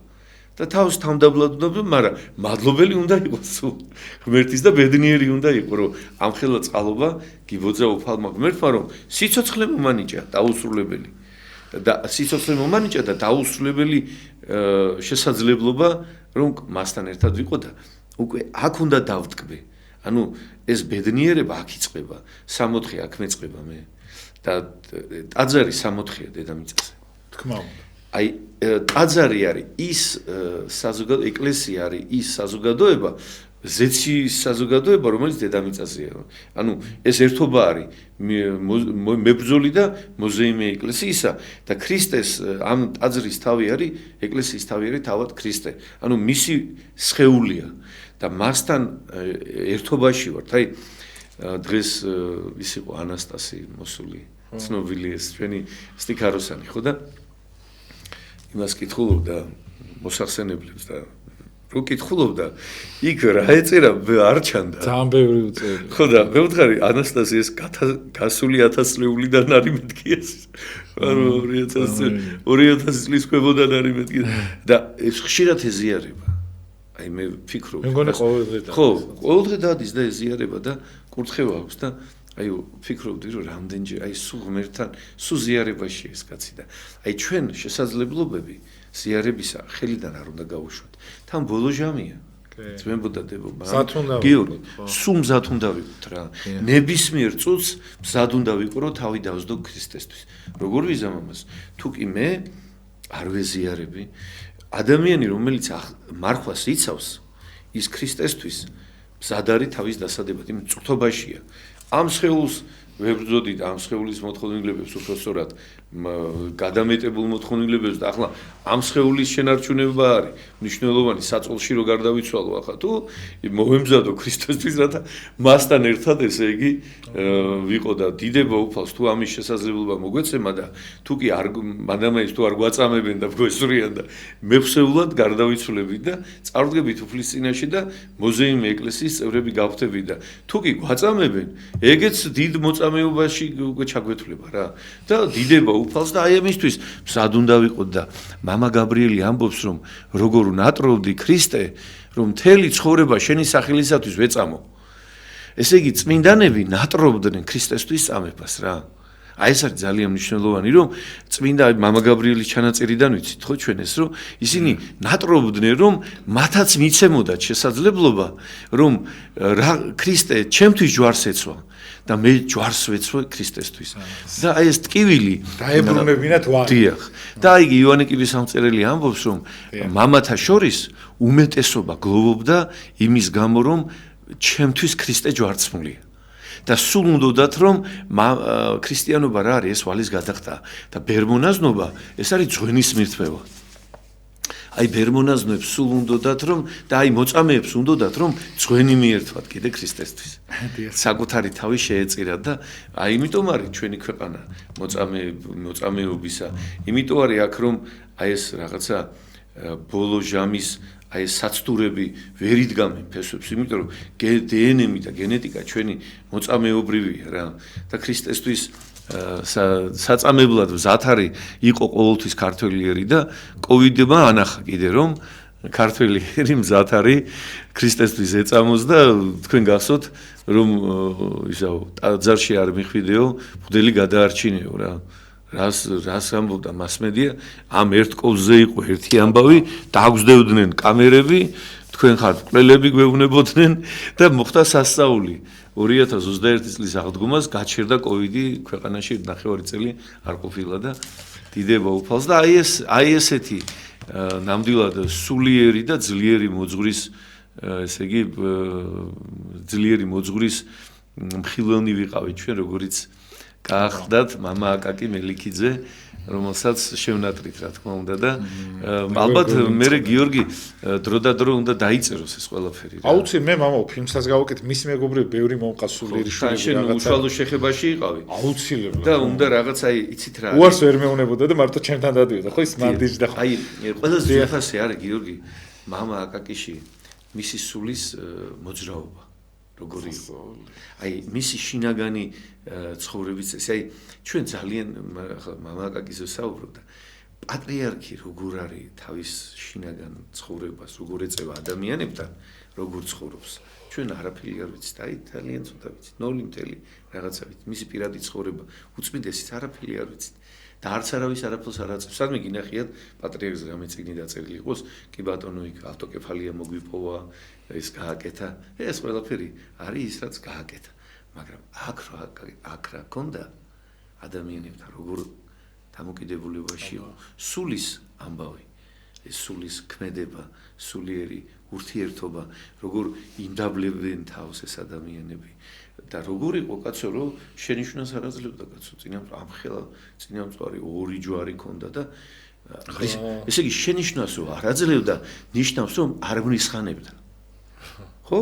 და თავს თამდაბლად უნდა, მაგრამ მადლობელი უნდა იყოს სულ. ღმერთის და ბედნიერი უნდა იყოს, რომ ამხელა წყალობა გიბოძა უფალმა ღმერთმა, რომ სიცოცხლე მომანიჭა დაუსრულებელი. და სიცოცხლე მომანიჭა და დაუსრულებელი შესაძლებლობა რომ მასთან ერთად ვიყო და უკვე აქ უნდა დავტკბე. ანუ ეს ბედნიერება აქ იწყება, 64 აქ მეწყება მე და ტაძარი 64-ია დედამიწაზე. თქმა უნდა. აი ტაძარი არის ის საზოგადო ეკლესია არის ის საზოგადოება ზეცი საზოგადოება რომელიც დედამიწაზეა. ანუ ეს ერთობა არის მებრძოლი და მოზეიმე ეკლესიისა და ქრისტეს ამ ტაძრის თავი არის ეკლესიის თავი არის თავად ქრისტე. ანუ მისი სხეულია და მასთან ერთობაში ვართ. აი დღეს ის იყო ანასტასი მოსული ცნობილი ეს ჩვენი სტიქაროსანი ხო და იმას კითხულობდა მოსახსენებლებს და რო კითხულობდა იქ რა ეწერა არ ჩანდა ძალიან ბევრი უწერი ხო და მე ვთხარი ანასტასი ეს გასული 1000 წლეულიდან არის მეთქი ეს ანუ 2000 წლის ქვებოდან არის მეთქი და ეს ხშირად ეზიარება აი მე ვფიქრობ მე მგონი ყოველდღე ხო ყოველდღე დადის და ეზიარება და კურთხევა აქვს და აი ვფიქრობდი რომ რამდენჯერ აი სულ ღმერთთან სულ ზიარებაში ეს კაცი და აი ჩვენ შესაძლებლობები ზიარებისა ხელიდან არ უნდა გავუშვათ თან ბოლო ჟამია ძმებოდა დებობა გიორგი სულ მზად უნდა ვიყოთ რა ნებისმიერ წუთს მზად უნდა ვიყო რომ თავი დავსდო ქრისტესთვის როგორ ვიზამ ამას თუ კი მე არ ვეზიარები ადამიანი რომელიც მარხვას იცავს ის ქრისტესთვის მზად არის თავის დასადებად იმ წრთობაშია ამ სხეულს ვებრძოდით ამ სხეულის მოთხოვნილებებს უпростоრად გადამეტებულ მოთხოვნილებებს და ახლა ამ სხეულის შენარჩუნება არის მნიშვნელოვანი საწოლში რო გარდავიცვალო ახლა თუ მოვემზადო ქრისტესთვის რათა მასთან ერთად ესე იგი ვიყო და დიდება უფალს თუ ამის შესაძლებლობა მოგვეცემა და თუ კი არ ადამიანს თუ არ გვაწამებენ და გვესვრიან და მევსეულად გარდავიცვლებით და წარვდგებით უფლის წინაშე და მოზეიმე ეკლესიის წევრები გავხდებით და თუ კი გვაწამებენ ეგეც დიდ მოწამეობაში უკვე ჩაგვეთვლება რა და დიდება უფალს და აი ამისთვის მზად უნდა ვიყოთ და მამა გაბრიელი ამბობს რომ როგორ ნატროვდი ქრისტე რომ მთელი ცხოვრება შენი სახელისათვის ვეწამო ესე იგი წმინდანები ნატროვდნენ ქრისტესთვის წამებას რა აი ეს არის ძალიან მნიშვნელოვანი რომ წმინდა მამა გაბრიელის ჩანაწერიდან ვიცით ხო ჩვენ ეს რომ ისინი ნატროვდნენ რომ მათაც მიცემოდათ შესაძლებლობა რომ ქრისტე ჩემთვის ჯვარს ეცვა და მე ჯვარს ვეცვა ქრისტესთვის და აი ეს ტკივილი დაებრუნებინათ ვარ დიახ და აი იოანე კიბისამწერელი ამბობს რომ მამათა შორის უმეტესობა გლოვობდა იმის გამო რომ ჩემთვის ქრისტე ჯვარცმულია და სულ უნდათ რომ ქრისტიანობა რა არის ეს ვალის გადახდა და ბერმონაზნობა ეს არის ძღვენის მირთმევა აი ბერმონაზნებს სულ უნდათ რომ და აი მოწამეებს უნდათ რომ ძღვენი მიერთვათ კიდე ქრისტესთვის საკუთარი თავი შეეწირა და აი იმიტომ არის ჩვენი ქვეყანა მოწამეობისა. იმიტომ არის აქ რომ აი ეს რაღაცა ბოლო ჟამის აი ეს საცდურები ვერ იდგამენ ფესვებს, იმიტომ რომ დნმ და გენეტიკა ჩვენი მოწამეობრივია რა. და ქრისტესთვის საწამებლად მზათარი იყო ყოველთვის ქართველიერი და კოვიდმა ანახა კიდე რომ ქართველიერი მზათარი ქრისტესთვის ეწამოს და თქვენ გახსოვთ რომ ისაო ტაძარში არ მიხვიდეო მღვდელი გადაარჩინეო რა რას ამბობდა მასმედია ამ ერთ კოვზე იყო ერთი ამბავი დაგვსდევდნენ კამერები თქვენ ხართ მკვლელები გვეუბნებოდნენ და მოხდა სასწაული 2021 წლის აღდგომას გაჩერდა კოვიდი ქვეყანაში 9 წელი არ ყოფილა და დიდება უფალს და აი ესეთი ნამდვილად სულიერი და ძლიერი მოძღვრის ესე იგი ძლიერი მოძღვრის მხილველი ვიყავით ჩვენ როგორიც გაახდათ მამა აკაკი მელიქიძე რომელსაც შევნატრით რა თქმა უნდა და ალბათ მე გიორგი დროდადრო უნდა დაიწეროს ეს ყველაფერი რა აუცი მე მამა ფილმსაც გავაკეთე მისი მეგობრები ბევრი მომყავს სულიერი შვილი შენ უშუალო შეხებაში იყავი აუცილებლად და უნდა რაღაც აი იცით რა უარს ვერ მეუნებოდა და მარტო ჩემთან დადიოდა ხო ის მანდიჯი და აი ყველაზე ძვირფასი არის გიორგი მამა აკაკიში მისი სულის მოძრაობა როგორი იყო აი მისი შინაგანი ცხოვრების წესი აი ჩვენ ძალიან მამა აკაკიზე საუბრობდა პატრიარქი როგორ არის თავის შინაგან ცხოვრებას როგორ ეწევა ადამიანებთან როგორ ცხოვრობს ჩვენ არაფერი არ ვიცით აი ძალიან ცოტა ვიცით 0 რაღაცა ვიცით მისი პირადი ცხოვრება უწმინდესიც არაფერი არ ვიცით და არც არავის არაფერს არ აწევს სადმე გინახიათ პატრიარქს რამე წიგნი დაწერილი იყოს კი ბატონო იქ ავტოკეფალია მოგვიპოვა ეს გააკეთა ეს ყველაფერი არის ის რაც გააკეთა მაგრამ აქ რა კონდა ადამიანებთან როგორ დამოკიდებულებაში სულის ამბავი ეს სულის ქმედება სულიერი ურთიერთობა როგორ იმდაბლებენ თავს ეს ადამიანები და როგორ იყო კაცო რომ შენიშვნას არ აძლევდა კაცო წინამძღვარი ორი ჯვარი ქონდა და ესე იგი შენიშვნას რომ არ აძლევდა ნიშნავს რომ არ მრისხანებდა ხო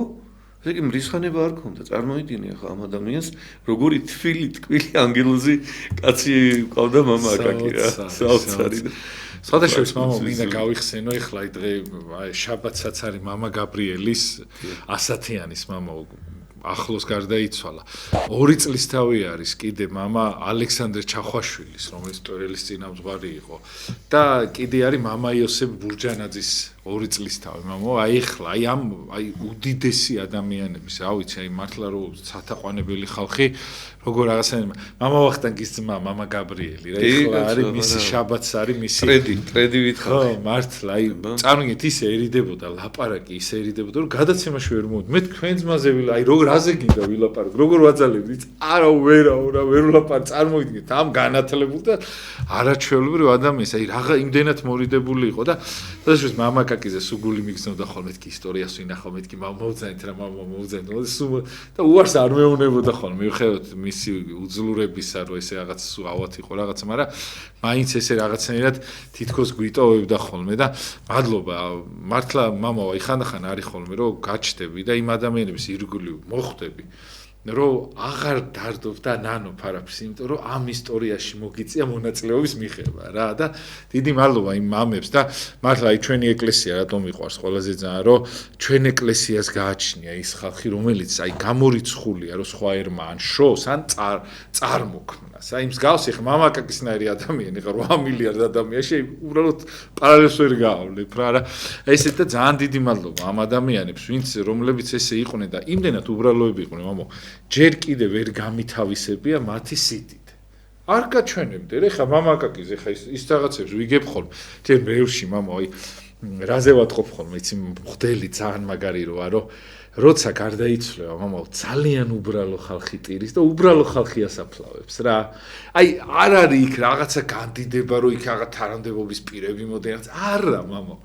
ესე იგი მრისხანება არ ქონდა წარმოიდგინე ახლა ამ ადამიანს როგორი თბილი ტკბილი ანგელოზი კაცი ყავდა მამა აკაკი რა საოცარი სადაშოვის მამა მინდა გავიხსენო ეხლა აი დღე შაბათსაც არის მამა გაბრიელის ასათიანის მამა ახლოს გარდაიცვალა 2 წლის თავი არის კიდე მამა ალექსანდრე ჩახვაშვილის რომელიც ტორელის წინამძღვარი იყო და კიდე არის მამა იოსებ ბურჯანაძის 2 წლის თავი მამა აი ეხლა აი უდიდესი ადამიანების რა ვიცი აი მართლა რო სათაყვანებელი ხალხი როგორ რაღაცა მამა ვახტანგის ძმა მამა გაბრიელი რა ეხლა არის მისი შაბათს არის მისი ტრედი ვითხრა ხო მართლა აი წარმოგიდგენთ ისე ერიდებოდა ლაპარაკი ისე ერიდებოდა რომ გადაცემაში ვერ მოვდი მე თქვენ ძმაზე აი როგორ აზე გინდა ვილაპარაკო როგორ ვაძალებდით არა ვერაო რა ვერ ვლაპარაკ წარმოგიდგენთ ამ განათლებულ და არაჩვეულებრივ ადამიანს აი რაღა იმდენად მორიდებული იყო და შესაძლოა მამა აკაკიზე სუგული მიგზნოდა ხოლმე თქი ისტორიას ვინახავ მეთქი მოვძანეთ რა მამა მოვძანეთ და უარს არ მეუნებოდა ხოლმე მიუხედავად მისი უძლურებისა რომ ესე რაღაც ავად იყო რაღაცა მაგრამ მაინც ესე რაღაცნაირად თითქოს გვიტოვებდა ხოლმე და მადლობა მართლა მამა აი ხანდახან არის ხოლმე რომ გაჩნდები და იმ ადამიანების ირგვლივ მოხვდები რომ აღარ დარდობ და ნანო ფარაფერს იმიტომ რომ ამ ისტორიაში მოგიწია მონაწილეობის მიღება რა და დიდი მადლობა იმ მამებს და მართლა აი ჩვენი ეკლესია რატომ მიყვარს ყველაზე ძალიან რომ ჩვენ ეკლესიას გააჩნია ის ხალხი რომელიც აი გამორიცხულია რომ სხვა ერმა ან შოს ან წარმოქმნას აი მსგავსი ხა მამა აკაკისნაირი ადამიანი ხა 8 მილიარდ ადამიანში უბრალოდ პარალელს ვერ გაავლებ რა ესეთ და ძალიან დიდი მადლობა ამ ადამიანებს ვინც რომლებიც ესე იყვნენ და იმდენად უბრალოები იყვნენ მამო ჯერ კიდე ვერ გამითავისებია მათი სიტით. არ გაჩვენებდე, ხა მამა აკაკიზე ხა ის რაღაცებს ვიგებ ხოლმე. ჯერ ბევრში მამა აი რაზე ვატყობ ხოლმე, იცი მღვდელი ძალიან მაგარი როა, რომ როცა გარდაიცვლება მამა ძალიან უბრალო ხალხი ტირის და უბრალო ხალხი ასაფლავებს რა. აი არ არის იქ რაღაცა განდიდება, რომ იქ რაღაც თანამდებობის პირები მოდიან. არა მამა.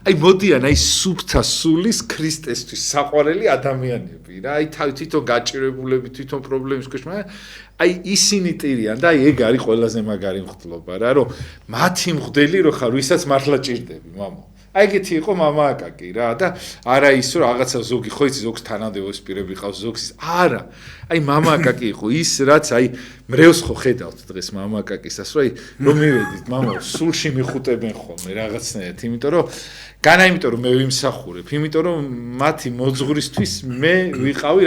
აი მოდიან აი სუფთა სულის ქრისტესთვის საყვარელი ადამიანები რა აი თვითონ გაჭირებულები თვითონ პრობლემის ქვეშ მაგრამ აი ისინი ტირიან და აი ეგ არის ყველაზე მაგარი მღვდლობა რა რომ მათი მღვდელი რო ხარ ვისაც მართლა ჭირდები მამო აი ეგეთი იყო мама აკაკი რა და არა ის რომ რაღაცა ზოგი ხო იცი ზოგს თანამდებობის პირები ყავს ზოგს არა აი мама აკაკი იყო ის რაც აი მრევს ხო ხედავთ დღეს мама აკაკისას რომ მივედით мама სულში მიხუტებენ ხოლმე რაღაცნაირად იმიტომ რომ განა იმიტომ რომ მე ვიმსახურებ იმიტომ რომ მათი მოძღვრისთვის მე ვიყავი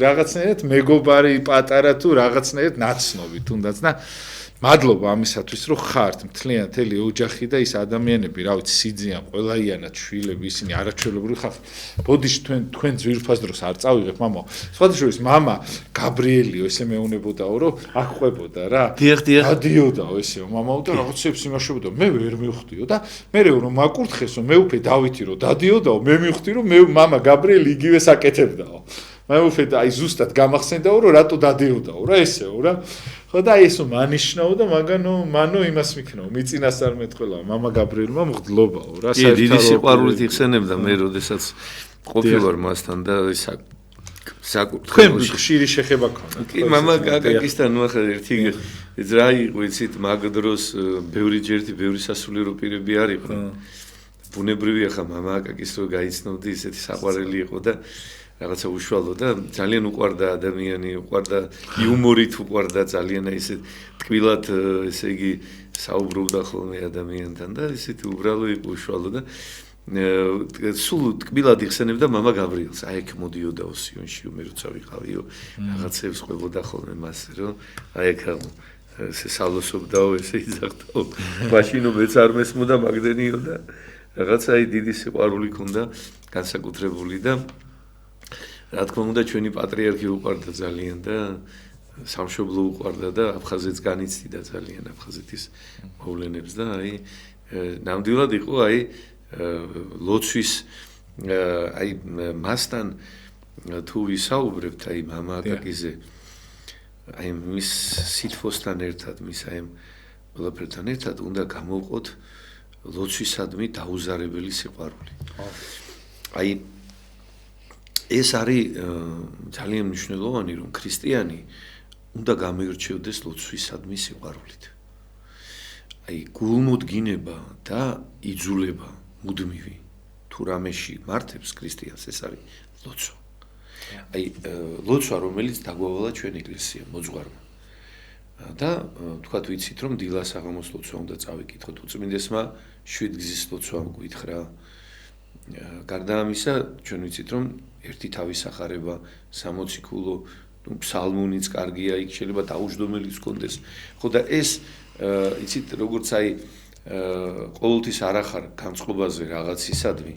რაღაცნაირად მეგობარი პატარა თუ რაღაცნაირად ნაცნობი თუნდაც და მადლობა ამისათვის რომ ხართ მთლიანი ოჯახი და ის ადამიანები რა ვიცი სიძიან ყველაიანად შვილები ისინი არაჩვეულებრივი ხალხი ბოდიში თქვენ ძვირფას დროს არ წავიღებ მამა სხვადასხვა მამა გაბრიელიო ესე მეუნებოდაო რომ აქ ყვებოდა რა დადიოდაო ესეო მამაო და რაღაცებს იმაშობოდა მე ვერ მივხვდიო და მე რომ მაკურთხესო მე უფე დავითი რომ დადიოდაო მე მივხვდი რომ მე მამა გაბრიელი იგივეს აკეთებდაო მე უფე და აი ზუსტად გამახსენდაო რომ რატო დადიოდაო რა ესეო რა და ისო მანიშნაო და მანო იმას მიქნაო მიწინას არ მეტყველა მამა გაბრიელმა მღდლობაო რა საერთოდ დიდი სიყვარულით იხსენებდა მე როდესაც ყოფილვარ მასთან და საკუთრებული ხშირი შეხება ქონდა კი მამა აკაკისთან ნახე ერთი ძრა იყო იცით მაგ დროს ბევრი სასულიერო პირები არ იყო ბუნებრივია ხა მამა აკაკის რო გაიცნობდი ისეთი საყვარელი იყო და რაღაცა უშუალო და ძალიან უყვარდა ადამიანი, უყვარდა იუმორით უყვარდა ძალიან ისე ტკბილად ესე იგი საუბრობდა ხოლმე ადამიანთან და ისეთი უბრალო იყო უშუალო და სულ ტკბილად იხსენებდა მამა გაბრიელს. აი ეგ მოდიოდა ოსიონში მე როცა ვიყავიო რაღაცებს ყვებოდა ხოლმე მას რომ აი ეგ ესე სალოსობდაო ესე იძახდაო. მაშინო მეც არ მესმოდა მაგდენიო და რაღაცა აი დიდი სიყვარული ქონდა განსაკუთრებული და რა თქმა უნდა ჩვენი პატრიარქი უყვარდა ძალიან და სამშობლო უყვარდა და აფხაზეთს განიცდიდა ძალიან აფხაზეთის მოვლენებს და აი ნამდვილად იყო აი ლოცვის აი მასთან თუ ვისაუბრებთ აი მამა აკაკიზე აი მის სითბოსთან ერთად მის აი ყველაფერთან ერთად უნდა გამოვყოთ ლოცვისადმი დაუზარებელი სიყვარული აი ეს არის ძალიან მნიშვნელოვანი რომ ქრისტიანი უნდა გამოირჩევდეს ლოცვისადმი სიყვარულით. აი გულმოდგინება და იძულება მუდმივი თუ რამეში მართებს ქრისტიანს ეს არის ლოცვა. აი ლოცვა რომელიც დაგვავალა ჩვენ ეკლესია მოძღვარმა. და თქვათ ვიცით რომ დილას აღამოს ლოცვა უნდა წავიკითხოთ უწმინდესმა შვიდგზის ლოცვა გვითხრა. გარდა ამისა ჩვენ ვიცით რომ ერთი თავის ახარება 60 კულო ფსალმუნიც კარგია იქ შეიძლება დაუჯდომელიც კონდეს ხო და ეს იცით როგორც აი ყოველთვის არ ახარ განწყობაზე რაღაცისადმი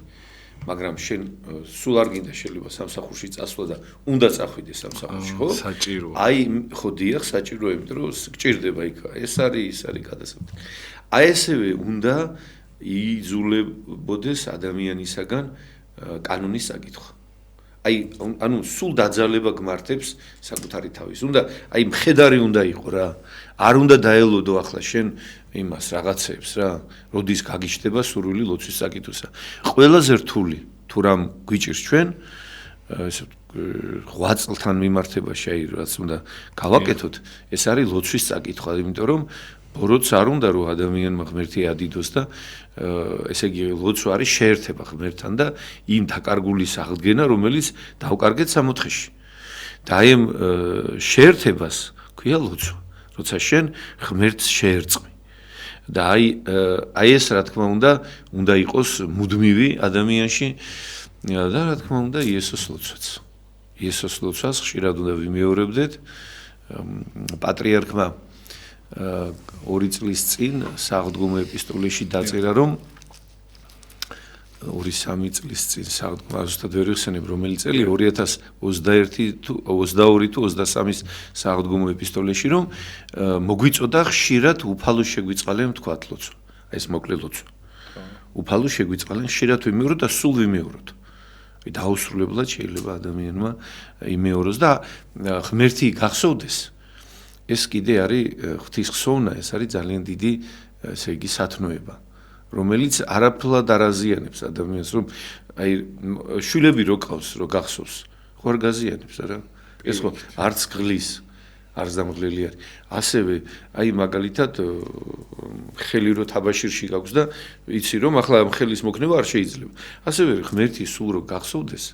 მაგრამ შენ სულ არ გინდა შეიძლება სამსახურში წასვლა და უნდა წახვიდე სამსახურში ხო საჭირო აი ხო დიახ საჭიროა იმიტომ რომ გჭირდება იქ ეს არის გადასახადი აი ესევე უნდა იძულებოდეს ადამიანისაგან კანონის საკითხვა აი ანუ სულ დაძალება გმართებს საკუთარი თავის უნდა აი მხედარი უნდა იყო რა არ უნდა დაელოდო ახლა შენ იმას რაღაცებს რა როდის გაგიჩნდება სურვილი ლოცვის საკითხისა ყველაზე რთული თუ რამ გვიჭირს ჩვენ ესე 8 წლთან მიმართებაში აი რაც უნდა გავაკეთოთ ეს არის ლოცვის საკითხვა იმიტომ რომ ბოროტს არ უნდა რომ ადამიანმა ღმერთი ადიდოს და ესე იგი ლოცვა არის შეერთება ღმერთთან და იმ დაკარგულის აღდგენა რომელიც დავკარგეთ 60-ში და აი ამ შეერთებას ქვია ლოცვა როცა შენ ღმერთს შეერწყმი და აი ეს რა თქმა უნდა იყოს მუდმივი ადამიანში და რა თქმა უნდა იესოს ლოცვაც იესოს ლოცვას ხშირად უნდა ვიმეორებდეთ პატრიარქმა 2 წლის წინ საღდგომო ეპისტოლეში დაწერა რომ 2-3 წლის წინ საღდგომო ზუსტად ვერ ვიხსენებ რომელი წელი 2021 თუ 22 თუ 23-ის საღდგომო ეპისტოლეში რომ მოგვიწოდა ხშირად უფალო შეგვიწყალენ თქვათ ლოცვა აი ეს მოკლე ლოცვა უფალო შეგვიწყალენ ხშირად ვიმეოროთ და სულ ვიმეოროთ დაუსრულებლად შეიძლება ადამიანმა იმეოროს და ღმერთი გახსოვდეს ეს კიდე არის ღვთისხსოვნა, ეს არის ძალიან დიდი, ესე იგი, სათნოება, რომელიც არაფრად არ აზიანებს ადამიანს, რომ აი შვილები რო ყავს, რო გახსოვს, ხო არ გაზიანებს, არა? ეს ხო არც გლის, არც დამღლელი არის. ასევე აი მაგალითად ხელი რო თაბაშირში გაქვს და იცი რომ ახლა ამ ხელის მოქნება არ შეიძლება. ასევე ღმერთი სულ რო გახსოვდეს,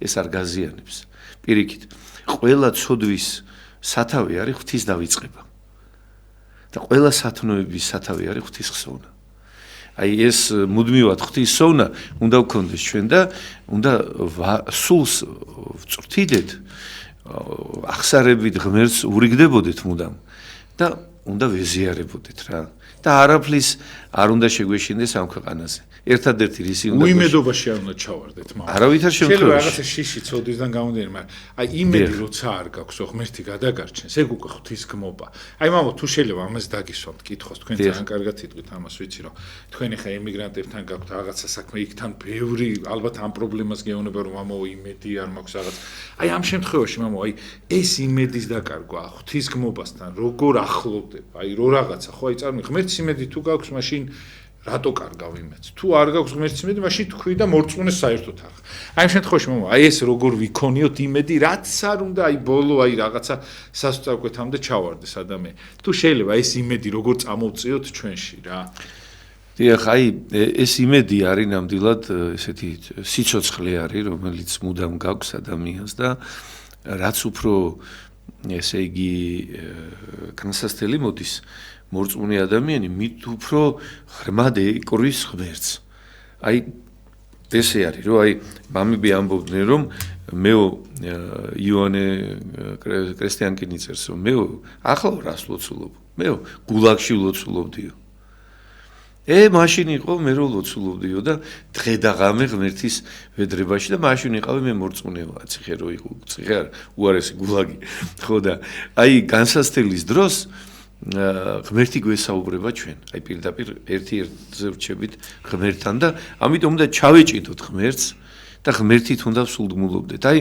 ეს არ გაზიანებს. პირიქით, ყველა ცოდვის სათავე არის ღვთის დავიწყება. და ყველა სათნოების სათავე არის ღვთის ხსოვნა. აი ეს მუდმივად ღვთის სოვნა უნდა გქონდეს ჩვენ და უნდა სულს ვწვრთიდეთ, ახსარებით ღმერთს ურიგდებოდეთ მუდამ და უნდა ვეზიარებოდეთ რა. და არაფრის არ უნდა შეგვეშინდეს ამ ქვეყანაზე. ერთადერთი რისი უნდა უიმედობაში არ უნდა ჩავარდეთ, მაგრამ არავითარ შეიძლება შემთხვევაში რაღაცა შიში ცოდვისგან გამომდინარე, მაგრამ აი იმედი როცა არ გაქვს, ღმერთი გადაგარჩენს, ეგ უკვე ღვთის გმობა. აი მამო, თუ შეიძლება ამას დაგისვამთ, კითხოს, თქვენ ძალიან კარგად იტყვით ამას, ვიცი რომ თქვენ ახლა ემიგრანტებთან გაქვთ რაღაცა საქმე, იქთან ბევრი ალბათ ამ პრობლემას გეუბნება რომ მამო, იმედი არ მაქვს რაღაც. აი ამ შემთხვევაში მამო, აი ეს იმედის დაკარგვა ღვთის გმობასთან როგორ ახლოვდება? აი რო რაღაცა, ხო, აი წარმი ღმერთის იმედი თუ გაქვს, მაშინ რატო კარგავ იმედს? თუ არ გაქვს ღმერთის იმედი, მაშინ თქვი და მორწმუნე საერთოდ არ. აი ამ შემთხვევაში მამო, აი ეს როგორ ვიქონიოთ იმედი, რაც არ უნდა აი ბოლო აი რაღაცა სასწაუკვეთამდე ჩავარდეს ადამიანი. თუ შეიძლება ეს იმედი როგორ წამოვწიოთ ჩვენში რა. დიახ, აი ეს იმედი არის ნამდვილად ესეთი სიცოცხლე არის, რომელიც მუდამ გაქვს ადამიანს და რაც უფრო ესე იგი განსასწრელი მოდის მორწმუნე ადამიანი მით უფრო ღრმად ეკრვის ღმერთს. აი ესე არის, რომ აი მამები ამბობდნენ, რომ მე იოანე კრესტიანკინი წერს, რომ მე ახლა რას ლოცულობ? მე გულაგში ლოცულობდიო. მაშინ იყო მე რო ლოცულობდიო და დღე და ღამე ღმერთის ვედრებაში და მაშინ იყავი მე მორწმუნე ციხე რო იყო, ციხე არ უარესი გულაგი. ხო და აი განსასწრელის დროს ღმერთი გვესაუბრება ჩვენ, აი პირდაპირ ერთ-ერთზე ვრჩებით ღმერთთან და ამიტომ უნდა ჩავეჭიდოთ ღმერთს და ღმერთით უნდა ვსულდმულობდეთ. აი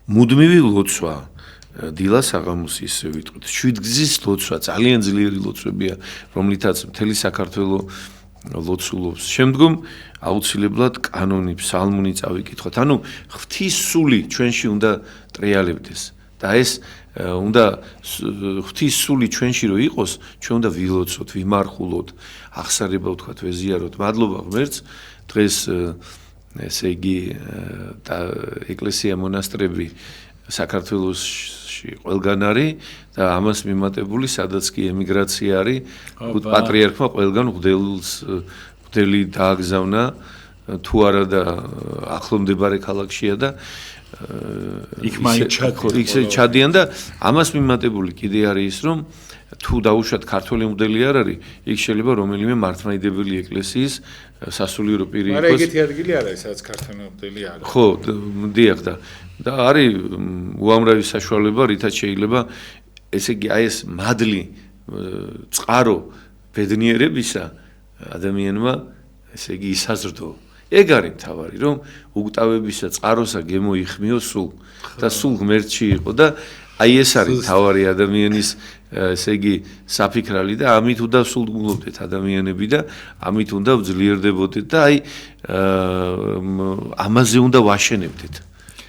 მუდმივი ლოცვა, დილა საღამოსის ვიტყვით, შვიდგზის ლოცვა, ძალიან ძლიერი ლოცვებია, რომლითაც მთელი საქართველო ლოცულობს. შემდგომ აუცილებლად კანონი, ფსალმუნი წავიკითხოთ. ანუ ღვთის სული ჩვენში უნდა ტრიალებდეს და ეს უნდა ღვთის სული ჩვენში რო იყოს, ჩვენ უნდა ვილოცოთ, ვიმარხულოთ, ახსარება ვთქვათ, ვეზიაროთ. მადლობა ღმერთს, დღეს ესე იგი და ეკლესია მონასტრები საქართველოში ყველგან არის და ამას მიმატებული, სადაც კი ემიგრაცია არის, პატრიარქმა ყველგან მღვდელი დააგზავნა, თუ არა და ახლომდებარე ქალაქშია და იქ მაინც ჩადიან და ამას მიმატებული კიდე არის ის, რომ თუ დაუშვათ ქართველი მღვდელი არ არის, იქ შეიძლება რომელიმე მართლმადიდებელი ეკლესიის სასულიერო პირი იყოს. მაგრამ ეგეთი ადგილი არ არის, სადაც ქართველი მღვდელი არის. ხო, დიახ და არის უამრავი საშუალება, რითაც შეიძლება ესე იგი აი ეს მადლი წყარო ბედნიერებისა ადამიანმა ესე იგი ისაზრდო. ეგ არის მთავარი, რომ უგტავებისა წყაროსა გემოიხმიო სულ და სულ ღმერთში იყო და აი ეს არის მთავარი ადამიანის ესე იგი საფიქრალი და ამით უნდა ვსულდმულობდეთ ადამიანები და ამით უნდა ვძლიერდებოდეთ და აი ამაზე უნდა ვაშენებდეთ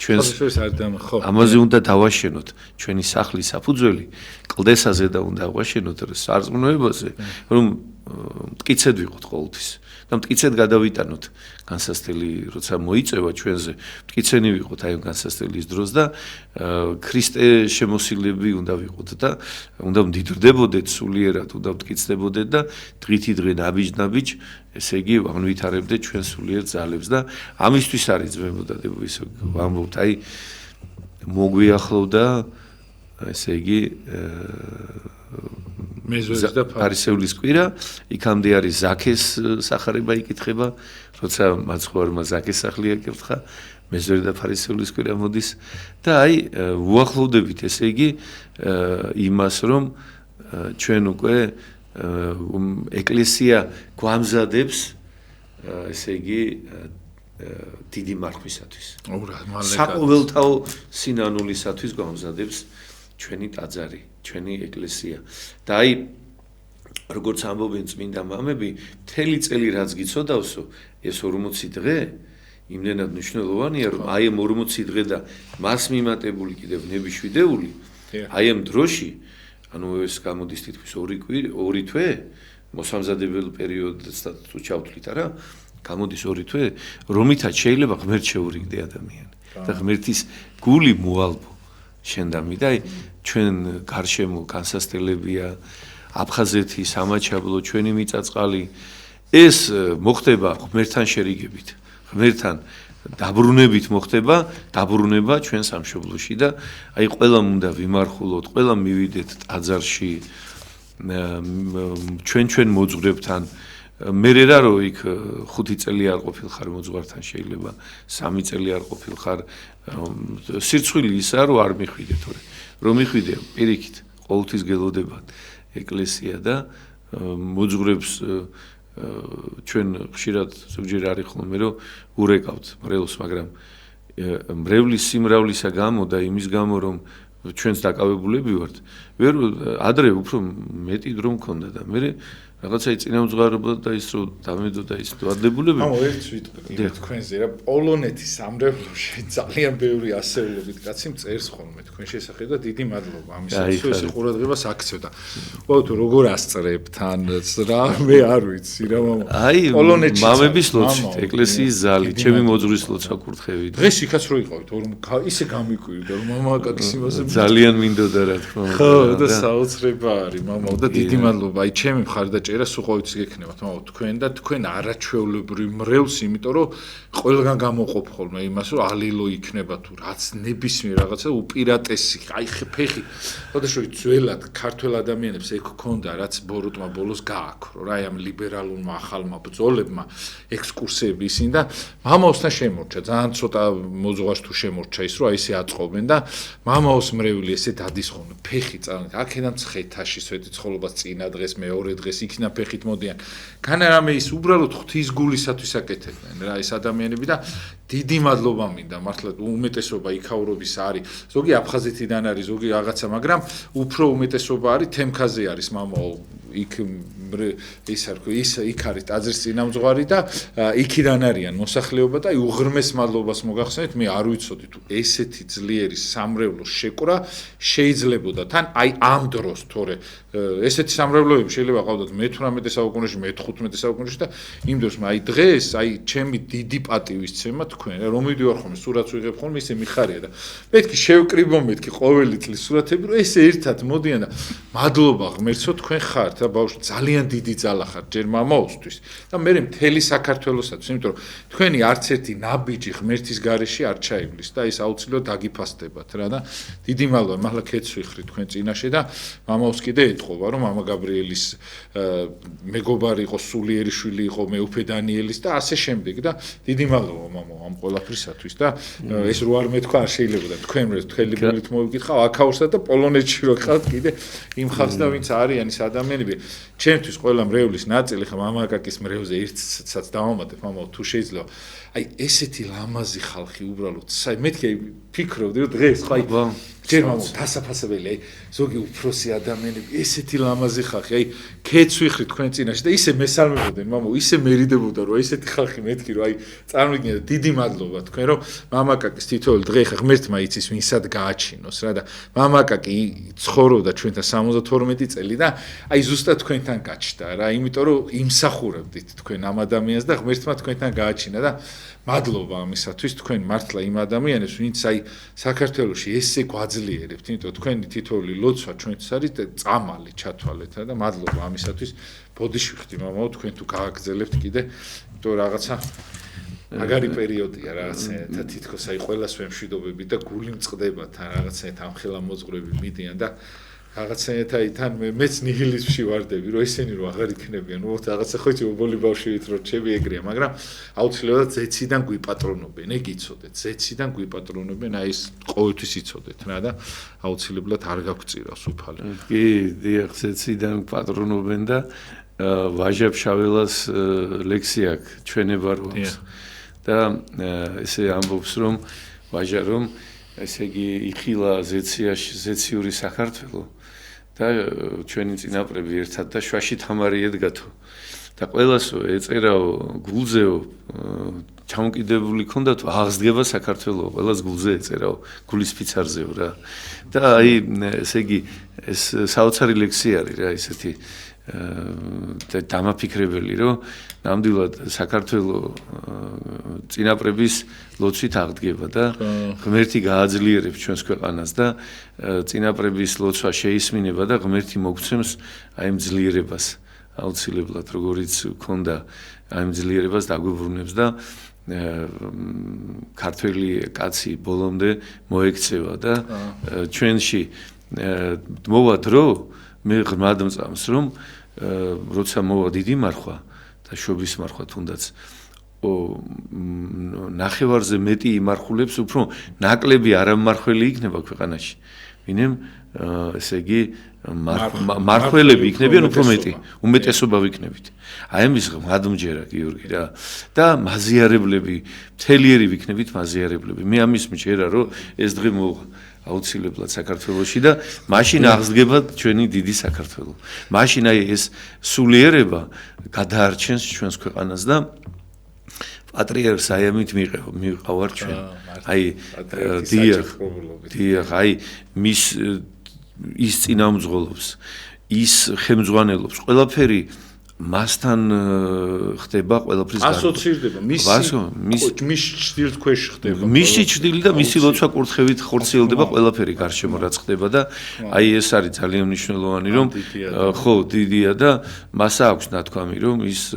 ჩვენს ამაზე უნდა დავაშენოთ ჩვენი სახლის საფუძველი კლდესაზე და უნდა ვაშენოთ სარწმუნოებაზე რომ მტკიცედ ვიყოთ ყოველთვის და მტკიცედ გადავიტანოთ განსასწრელი როცა მოიწევა ჩვენზე მტკიცენი ვიყოთ აი განსასწრელის დროს და ქრისტე შემოსილები უნდა ვიყოთ და უნდა მდიდრდებოდეთ სულიერად უნდა მტკიცდებოდეთ და დღითი დღე ნაბიჯ ესე იგი აღნვითარებდეთ ჩვენ სულიერ ძალებს და ამისთვის არის ძმებოდადებო ისე ვამბობთ აი მოგვიახლოვდა ესე იგი მეზოეს და ფარისევლის კვირა, იქამდე არის ზაქეს სახარება იკითხება, როცა მაცხოვარმა ზაქეს სახლი აკითხა, მეზოე და ფარისევლის კვირა მოდის და აი უახლოვდებით ესე იგი იმას რომ ჩვენ უკვე ეკლესია გვამზადებს ესე იგი დიდი მარხვისათვის. საყოველთაო სინანულისათვის გვამზადებს ჩვენი ტაძარი, ჩვენი ეკლესია. და აი როგორც ამბობენ წმინდა მამები, მთელი წელი რაც გიცოდავსო, ეს 40 დღე იმდენად მნიშვნელოვანია, რომ აი 40 დღე და მას მიმატებული კიდევ ნებიშვიდეული აი ამ დროში ანუ ეს გამოდის თითქმის 2 თვე მოსამზადებელ პერიოდს და თუ ჩავთვლით არა გამოდის 2 თვე რომითაც შეიძლება ღმერთ შეურიგდე ადამიანი და ღმერთის გული მოალბო შენდამი და ჩვენ გარშემო განსასწრებია აფხაზეთი სამაჩაბლო ჩვენი მიწაწყალი ეს მოხდება ღმერთთან შერიგებით ღმერთთან დაბრუნებით მოხდება დაბრუნება ჩვენ სამშობლოში და აი ყველამ უნდა ვიმარხულოთ ყველა მივიდეთ ტაძარში ჩვენ მოძღვრებთან მე რა რო იქ 5 წელი არ ყოფილხარ მოძღვართან შეიძლება 3 წელი არ ყოფილხარ სირცხვილი ისა რომ არ მიხვიდე თორე რომ მიხვიდე პირიქით ყოველთვის გელოდებათ ეკლესია და მოძღვრებს ჩვენ ხშირად ზოგჯერ არის ხოლმე რომ ურეკავთ მრევლს მაგრამ მრევლის სიმრავლისა გამო და იმის გამო რომ ჩვენს დაკავებულები ვართ ვერ ადრე უფრო მეტი დრო მქონდა და მე რაღაცა წინამძღვარობა და ის რომ დამედო და ის ვარდებულები ერთ ვიტყვი თქვენზე რა პოლონეთის სამრევლოში ძალიან ბევრი ასეულობით კაცი მწერს ხოლმე თქვენ შესახებ და დიდი მადლობა ამისთვის ეს ყურადღებას აქცევდა უბრალოდ როგორ ასწრებთ ან რა მე არ ვიცი რა პოლონეთში მამების ლოცვით ეკლესიის ზალი ჩემი მოძღვრის ლოცვა კურთხევი დღეს იქაც რო იყავით ისე გამიკვირდა რომ მამაკაკის იმაზე ძალიან მინდოდა რა თქმა უნდა ხო და საოცრება არის მამაო და დიდი მადლობა აი ჩემი მხარდაჭერა სუხოვიც გექნებათ მამაო თქვენ და თქვენ არაჩვეულებრივ მრევლს იმიტომ რომ ყველგან გამოყოფ ხოლმე იმას რომ ალილო იქნება თუ რაც ნებისმიერ რაღაცა უპირატესი აი ფეხი ოდეშოი ძველად ქართველ ადამიანებს ეგ ქონდა რაც ბოროტმა ბოლოს გააქრო რა აი ამ ლიბერალურმა ახალმა ბრძოლებმა ექსკურსიები ისინი და მამაოსთან შემორჩა ძალიან ცოტა მოძღვარს თუ შემორჩა ის რომ აი ესე აწყობენ და მამაოს მრევლი ესე დადის ხოლმე ფეხი წავით აქედან ცხეთაში სვეტი ცხოლობას წინა დღეს მეორე დღეს იქნა ფეხით მოდიან განარამე ის უბრალოდ ღვთისგულისათვის აკეთებენ რა ეს ადამიანები და დიდი მადლობა მინდა მართლა უმეტესობა იქაურობის არის ზოგი აფხაზეთიდან არის ზოგი რაღაცა მაგრამ უფრო უმეტესობა არის თემქაზე არის მამაო იქ ის არ ქვი ის იქ არის ტაძრის წინამძღვარი და იქიდან არიან მოსახლეობა და უღრმეს მადლობას მოგახსენეთ მე არ ვიცოდი თუ ესეთი ძლიერი სამრევლო შეკვრა შეიძლებოდა თან აი ამ დროს თორე ესეთი სამრევლოები შეიძლება ყავდათ მე-18 საუკუნეში მე-15 საუკუნეში და იმ დროს აი დღეს აი ჩემი დიდი პატივისცემა თქვენ რომ მივიდივარ ხოლმე სურათს ვიღებ ხოლმე ისე მიხარია და მეთქი შევკრიბო მეთქი ყოველი წლის სურათები რომ ესე ერთად მოდიან და მადლობა ღმერთსო თქვენ ხართ და ბავშვი ძალიან დიდი ძალა ხართ ჯერ მამაოსთვის და მე მთელი საქართველოსაც იმიტომ რომ თქვენი არც ერთი ნაბიჯი ღმერთის გარეშე არ ჩაივლის და ის აუცილებლად დაგიფასდებათ რა და დიდი მადლობა მართლა ქეთს ვიხრი თქვენ წინაშე და მამაოს კიდე ეთყობა რომ მამა გაბრიელის მეგობარი იყო სულიერი შვილი იყო მეუფე დანიელის და ასე შემდეგ და დიდი მადლობა მამაო ამ ყველაფრისათვის და ეს რო არ მეთქვა არ შეიძლებოდა თქვენ თქვენი ბოლით მოვიკითხავ აქაურსა და პოლონეთში რო ხავთ კიდე იმ ხალხს და ვინც არიან ის ადამიანები ჩემთვის ყველა მრევლის ნაწილი ხა მამაკაკის მრევლზე ერთსაც დავამატებ მამაო თუ შეიძლება აი ესეთი ლამაზი ხალხი უბრალოდ მეთქი ფიქრობდი რომ დღეს ხო აი ჯერ მამაო დასაფასებელი აი ზოგი უფროსი ადამიანები ესეთი ლამაზი ხალხი აი ქეთს ვიხრი თქვენ წინაშე და ისე მესალმებოდნენ მამაო ისე მერიდებოდა რომ ესეთი ხალხი მეთქი რომ აი წარმოგიდგენთ დიდი მადლობა თქვენ რომ მამაკაკის თითოეული დღე ხა ღმერთმა იცის ვინსად გააჩინოს რა და მამაკაკი ცხოვრობდა ჩვენთან 72 წელი და აი ზუსტად თქვენთან გაჩნდა რა იმიტომ რომ იმსახურებდით თქვენ ამ ადამიანს და ღმერთმა თქვენთან გააჩინა და მადლობა ამისათვის თქვენ მართლა იმ ადამიანებს ვინც აი საქართველოში ესე გვაძლიერებთ იმიტომ თქვენი თითოეული ლოცვა ჩვენთვის არის წამალი ჩათვალეთ და მადლობა ამისათვის ბოდიში ვხდი მამაო თქვენ თუ გააგრძელებთ კიდე იმიტომ რაღაცა მაგარი პერიოდია რაღაცა თითქოს აი ყველას ვემშვიდობები და გული მწყდება თან რაღაცა ამ ხელა მოძღვრები მიდიან და რაღაცა თან მეც ნიჰილიზმში ვარდები რომ ესენი რო აღარ იქნებიან უბრალოდ რაღაცა ხო იცი ობოლი ბავშვით რო ჩემი ეგრეა მაგრამ აუცილებლად ზეციდან გვიპატრონებენ ეგ იცოდეთ ზეციდან გვიპატრონებენ აი ეს ყოველთვის იცოდეთ რა და აუცილებლად არ გაგვწირავს უფალი კი დიახ ზეციდან გვიპატრონებენ და ვაჟებ შაველას ლექსია ჩვენება როამს და ესე ამბობს რომ ვაჟა რომ ესე იგი იხილა ზეციაში ზეციური საქართველო და ჩვენი წინაპრები ერთად და შვაში თამარი ედგათო და ყველასო ეწერაო გულზეო ჩამოკიდებული ქონდა თუ აღსდგება საქართველო ყველას გულზე ეწერაო გულის ფიცარზეო რა და აი ესე იგი ეს საოცარი ლექსი არის რა ისეთი დამაფიქრებელი რომ ნამდვილად საქართველო წინაპრების ლოცვით აღდგება და ღმერთი გააძლიერებს ჩვენს ქვეყანას და წინაპრების ლოცვა შეისმინება და ღმერთი მოგცემს აი ამ ძლიერებას აუცილებლად როგორიც ქონდა აი ამ ძლიერებას დაგვიბრუნებს და ქართველი კაცი ბოლომდე მოექცევა და ჩვენში მოვა დრო მე ღრმად მწამს რომ როცა მოვა დიდი მარხვა და შობის მარხვა თუნდაც ნახევარზე მეტი იმარხულებს უფრო ნაკლები არამმარხველი იქნება ქვეყანაში ვინემ ესე იგი მარხველები იქნებიან უფრო მეტი უმეტესობა ვიქნებით აი ამის ღმადმჯერა გიორგი რა და მაზიარებლები მთლიერი ვიქნებით მაზიარებლები მე ამის მჯერა რომ ეს დღე მოვა აუცილებლად საქართველოში და მაშინ აღსდგება ჩვენი დიდი საქართველო. მაშინ აი ეს სულიერება გადაარჩენს ჩვენს ქვეყანას და პატრიარქს აი ამით მიყავარ ჩვენ. აი დიახ, აი მის ის წინამძღოლობს, ის ხელმძღვანელობს, ყველაფერი მასთან ხდება ყველაფრის ასოცირდება მის ჭდილთ ქვეშ ხდება მისი ჭდილი და მისი ლოცვა კურთხევით ხორციელდება ყველაფერი გარშემო რაც ხდება და აი ეს არის ძალიან მნიშვნელოვანი რომ ხო დიდია და მასა აქვს ნათქვამი რომ ის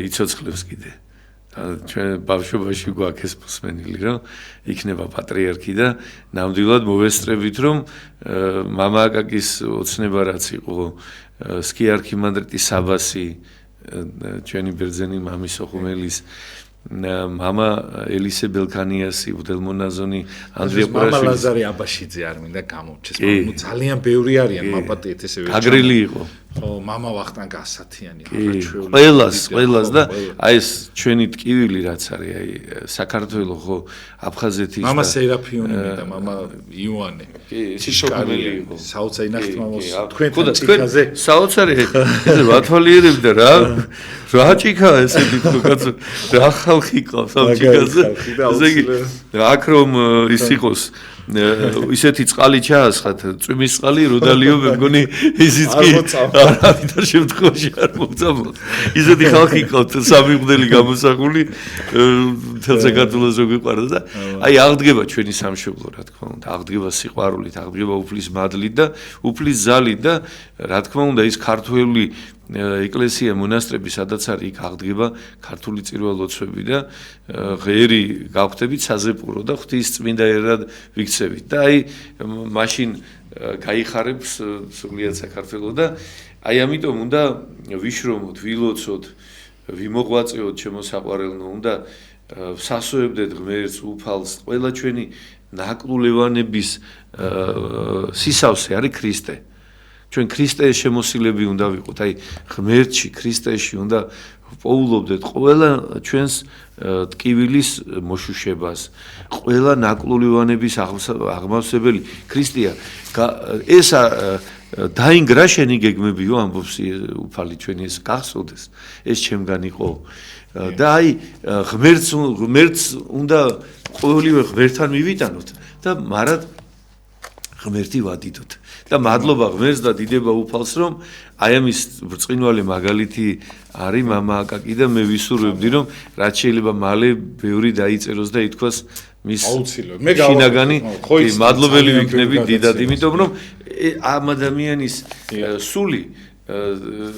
იცოცხლებს კიდე ჩვენ ბავშვობაში გვაქვს ეს მოსმენილი რომ იქნება პატრიარქი და ნამდვილად მოვესწრებით რომ მამა აკაკის ოცნება რაც იყო სკიარქიმანდრიტი საბასი ჩვენი ბერძენი მამის ოხუმელის მამა ელისე ბელქანიასი უდელმონაზონი ანდრია მამა ლაზარე აბაშიძე არ მინდა გამოვჩეს მაგრამ ძალიან ბევრი არიან მაპატიეთ ესე გაგრილი იყო ხო მამა ვახტანგ გასათიანი ყველას და აი ეს ჩვენი ტკივილი რაც არის აი საქართველოს ხო აფხაზეთის მამა სერაფიონი და მამა იოანე სიშკარელი იყო საოცარი ნახტი მამოს თქვენთან ჭიქაზე საოცარი ესე ვათვალიერებდა რა ჭიქა ესეთი თქო კაცო რა ხალხი ყავს ამ ჭიქაზე ესე იგი აქ რომ ის იყოს ისეთი წყალი ჩაასხათ წვიმის წყალი როდალიო მე მგონი ისიც კი არავითარ შემთხვევაში არ მოგწამოთ ისეთი ხალხი ყავთ სამი მღვდელი გამოსახული თელ საქართველოს რო გიყვარდა და აი აღდგება ჩვენი სამშობლო რა თქმა უნდა აღდგება სიყვარულით აღდგება უფლის მადლით და უფლის ზალით და რა თქმა უნდა ის ქართველი ეკლესია მონასტრები სადაც არის იქ აღდგება ქართული წირვა-ლოცვები და ღერი გავხდებით საზეპურო და ღვთისწმინდა ერად ვიქცევით და აი მაშინ გაიხარებს სულიად საქართველოს და აი ამიტომ უნდა ვიშრომოთ, ვილოცოთ, ვიმოღვაწეოთ ჩემო საყვარელნო, უნდა ვსასოებდეთ ღმერთს, უფალს, ყველა ჩვენი ნაკლულევანების სისავსე არის ქრისტე. ჩვენ ქრისტეს შემოსილები უნდა ვიყოთ, აი ღმერთში, ქრისტეში უნდა პოულობდეთ ყველა ჩვენს ტკივილის მოშუშებას, ყველა ნაკლულევანების აღმავსებელი ქრისტეა. ეს დაინგრა შენი გეგმებიო ამბობს უფალი ჩვენი ეს გახსოვდეს, ეს ჩემგან იყო. და აი ღმერთს უნდა ყოველივე ღმერთთან მივიტანოთ და მარად ღმერთი ვადიდოთ. და მადლობა ღმერთს და დიდება უფალს რომ აი ამის ბრწყინვალე მაგალითი არის მამა აკაკი და მე ვისურვებდი რომ რაც შეიძლება მალე ბევრი დაიწეროს და ითქვას მის შინაგანი მადლობელი ვიქნებით დიდად იმიტომ რომ ამ ადამიანის სული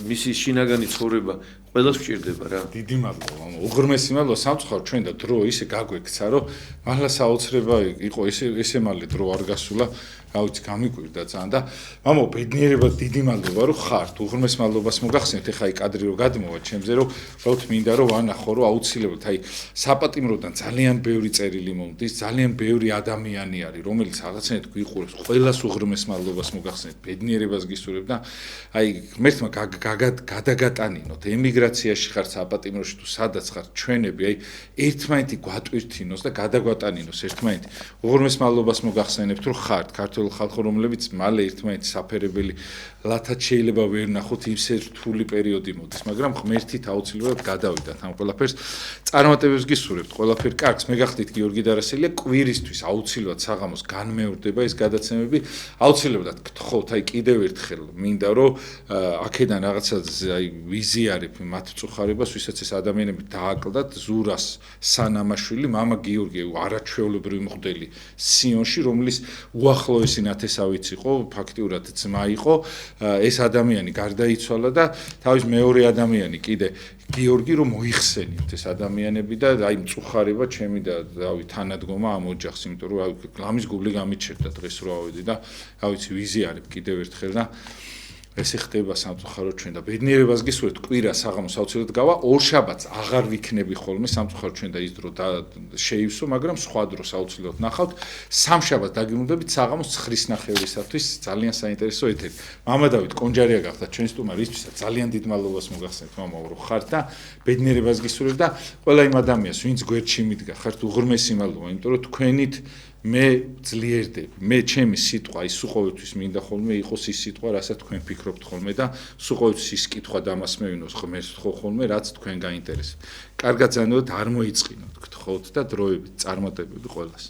მისი შინაგანი ცხოვრება ყველას ვჭირდება რა დიდი მადლობა უღრმესი მადლობა სამწუხაროდ ჩვენ და დრო ისე გაგვექცა რომ მართლა საოცრება იყო ესე მალე დრო არ გასულა რა ვიცი გამიკვირდა ძალიან და მამო ბედნიერება დიდი მადლობა რომ ხართ უღრმეს მადლობას მოგახსენეთ ეხა აი კადრი რო გადმოვა ჩემზე რომ უბრალოდ მინდა რომ ვანახო რომ აუცილებლად აი საპატიმროდან ძალიან ბევრი წერილი მომდის ძალიან ბევრი ადამიანი არის რომელიც რაღაცნაირად გვიყურებს ყველას უღრმეს მადლობას მოგახსენეთ ბედნიერებას გისურვებ და აი ღმერთმა გადაგატანინოთ ემიგრაციაში ხარ საპატიმროში თუ სადაც ხარ ჩვენები აი ერთმანეთი გვატვირთინოს და გადაგვატანინოს ერთმანეთი უღრმეს მადლობას მოგახსენებთ რომ ხართ ქართულ ქართველ ხალხო, რომლებიც მალე ერთმანეთის საფერებელი ლათად შეიძლება ვერ ნახოთ, ისე რთული პერიოდი მოდის, მაგრამ ღმერთით აუცილებლად გადავიდათ ამ ყველაფერს. წარმატებებს გისურვებთ, ყველაფერი კარგს. მე გახდით გიორგი დარასელია, კვირისთვის აუცილებლად საღამოს განმეორდება ეს გადაცემები. აუცილებლად გთხოვთ, აი კიდევ ერთხელ მინდა რომ აქედან რაღაცა აი ვიზიარებ მათ წუხარებას, ვისაც ეს ადამიანები დააკლდათ, ზურას სანამაშვილი, მამა გიორგი არაჩვეულებრივი მღვდელი სიონში, რომლის უახლოესი ნათესავიც იყო, ფაქტიურად ძმა იყო. ეს ადამიანი გარდაიცვალა და თავის მეორე ადამიანი კიდე გიორგი რომ მოიხსენიოთ ეს ადამიანები და აი მწუხარება ჩემი და რავი თანადგომა ამ ოჯახს, იმიტომ რომ ამის გული გამიჩერდა დღეს რო ავედი და რა ვიცი ვიზიარებ კიდევ ერთხელ და ესე ხდება სამწუხაროდ ჩვენ და ბედნიერებას გისურვებთ კვირა საღამოს აუცილებლად გავა ორშაბათს აღარ ვიქნები ხოლმე სამწუხაროდ ჩვენ და ის დრო შეივსო მაგრამ სხვა დროს აუცილებლად ნახავთ სამშაბათს დაგიმუნდებით საღამოს 9:30-ისათვის ძალიან საინტერესო ეთერი მამა დავით კონჯარია გახდა ჩვენ სტუმარი ისთვისაც ძალიან დიდ მადლობას მოგახსენეთ მამაო რომ ხართ და ბედნიერებას გისურვებთ და ყველა იმ ადამიანს ვინც გვერდში მიდგა ხართ უღრმესი მადლობა იმიტომ რომ თქვენით მე ძლიერდები მე ჩემი სიტყვა ის უყოველთვის მინდა ხოლმე იყოს ის სიტყვა რასაც თქვენ ფიქრობთ ხოლმე და უყოველთვის ის კითხვა დამასმევინოს ღმერთს თქო ხოლმე რაც თქვენ გაინტერესებთ კარგად ზანოთ არ მოიწყინოთ გთხოვთ და დროებით წარმატებები ყველას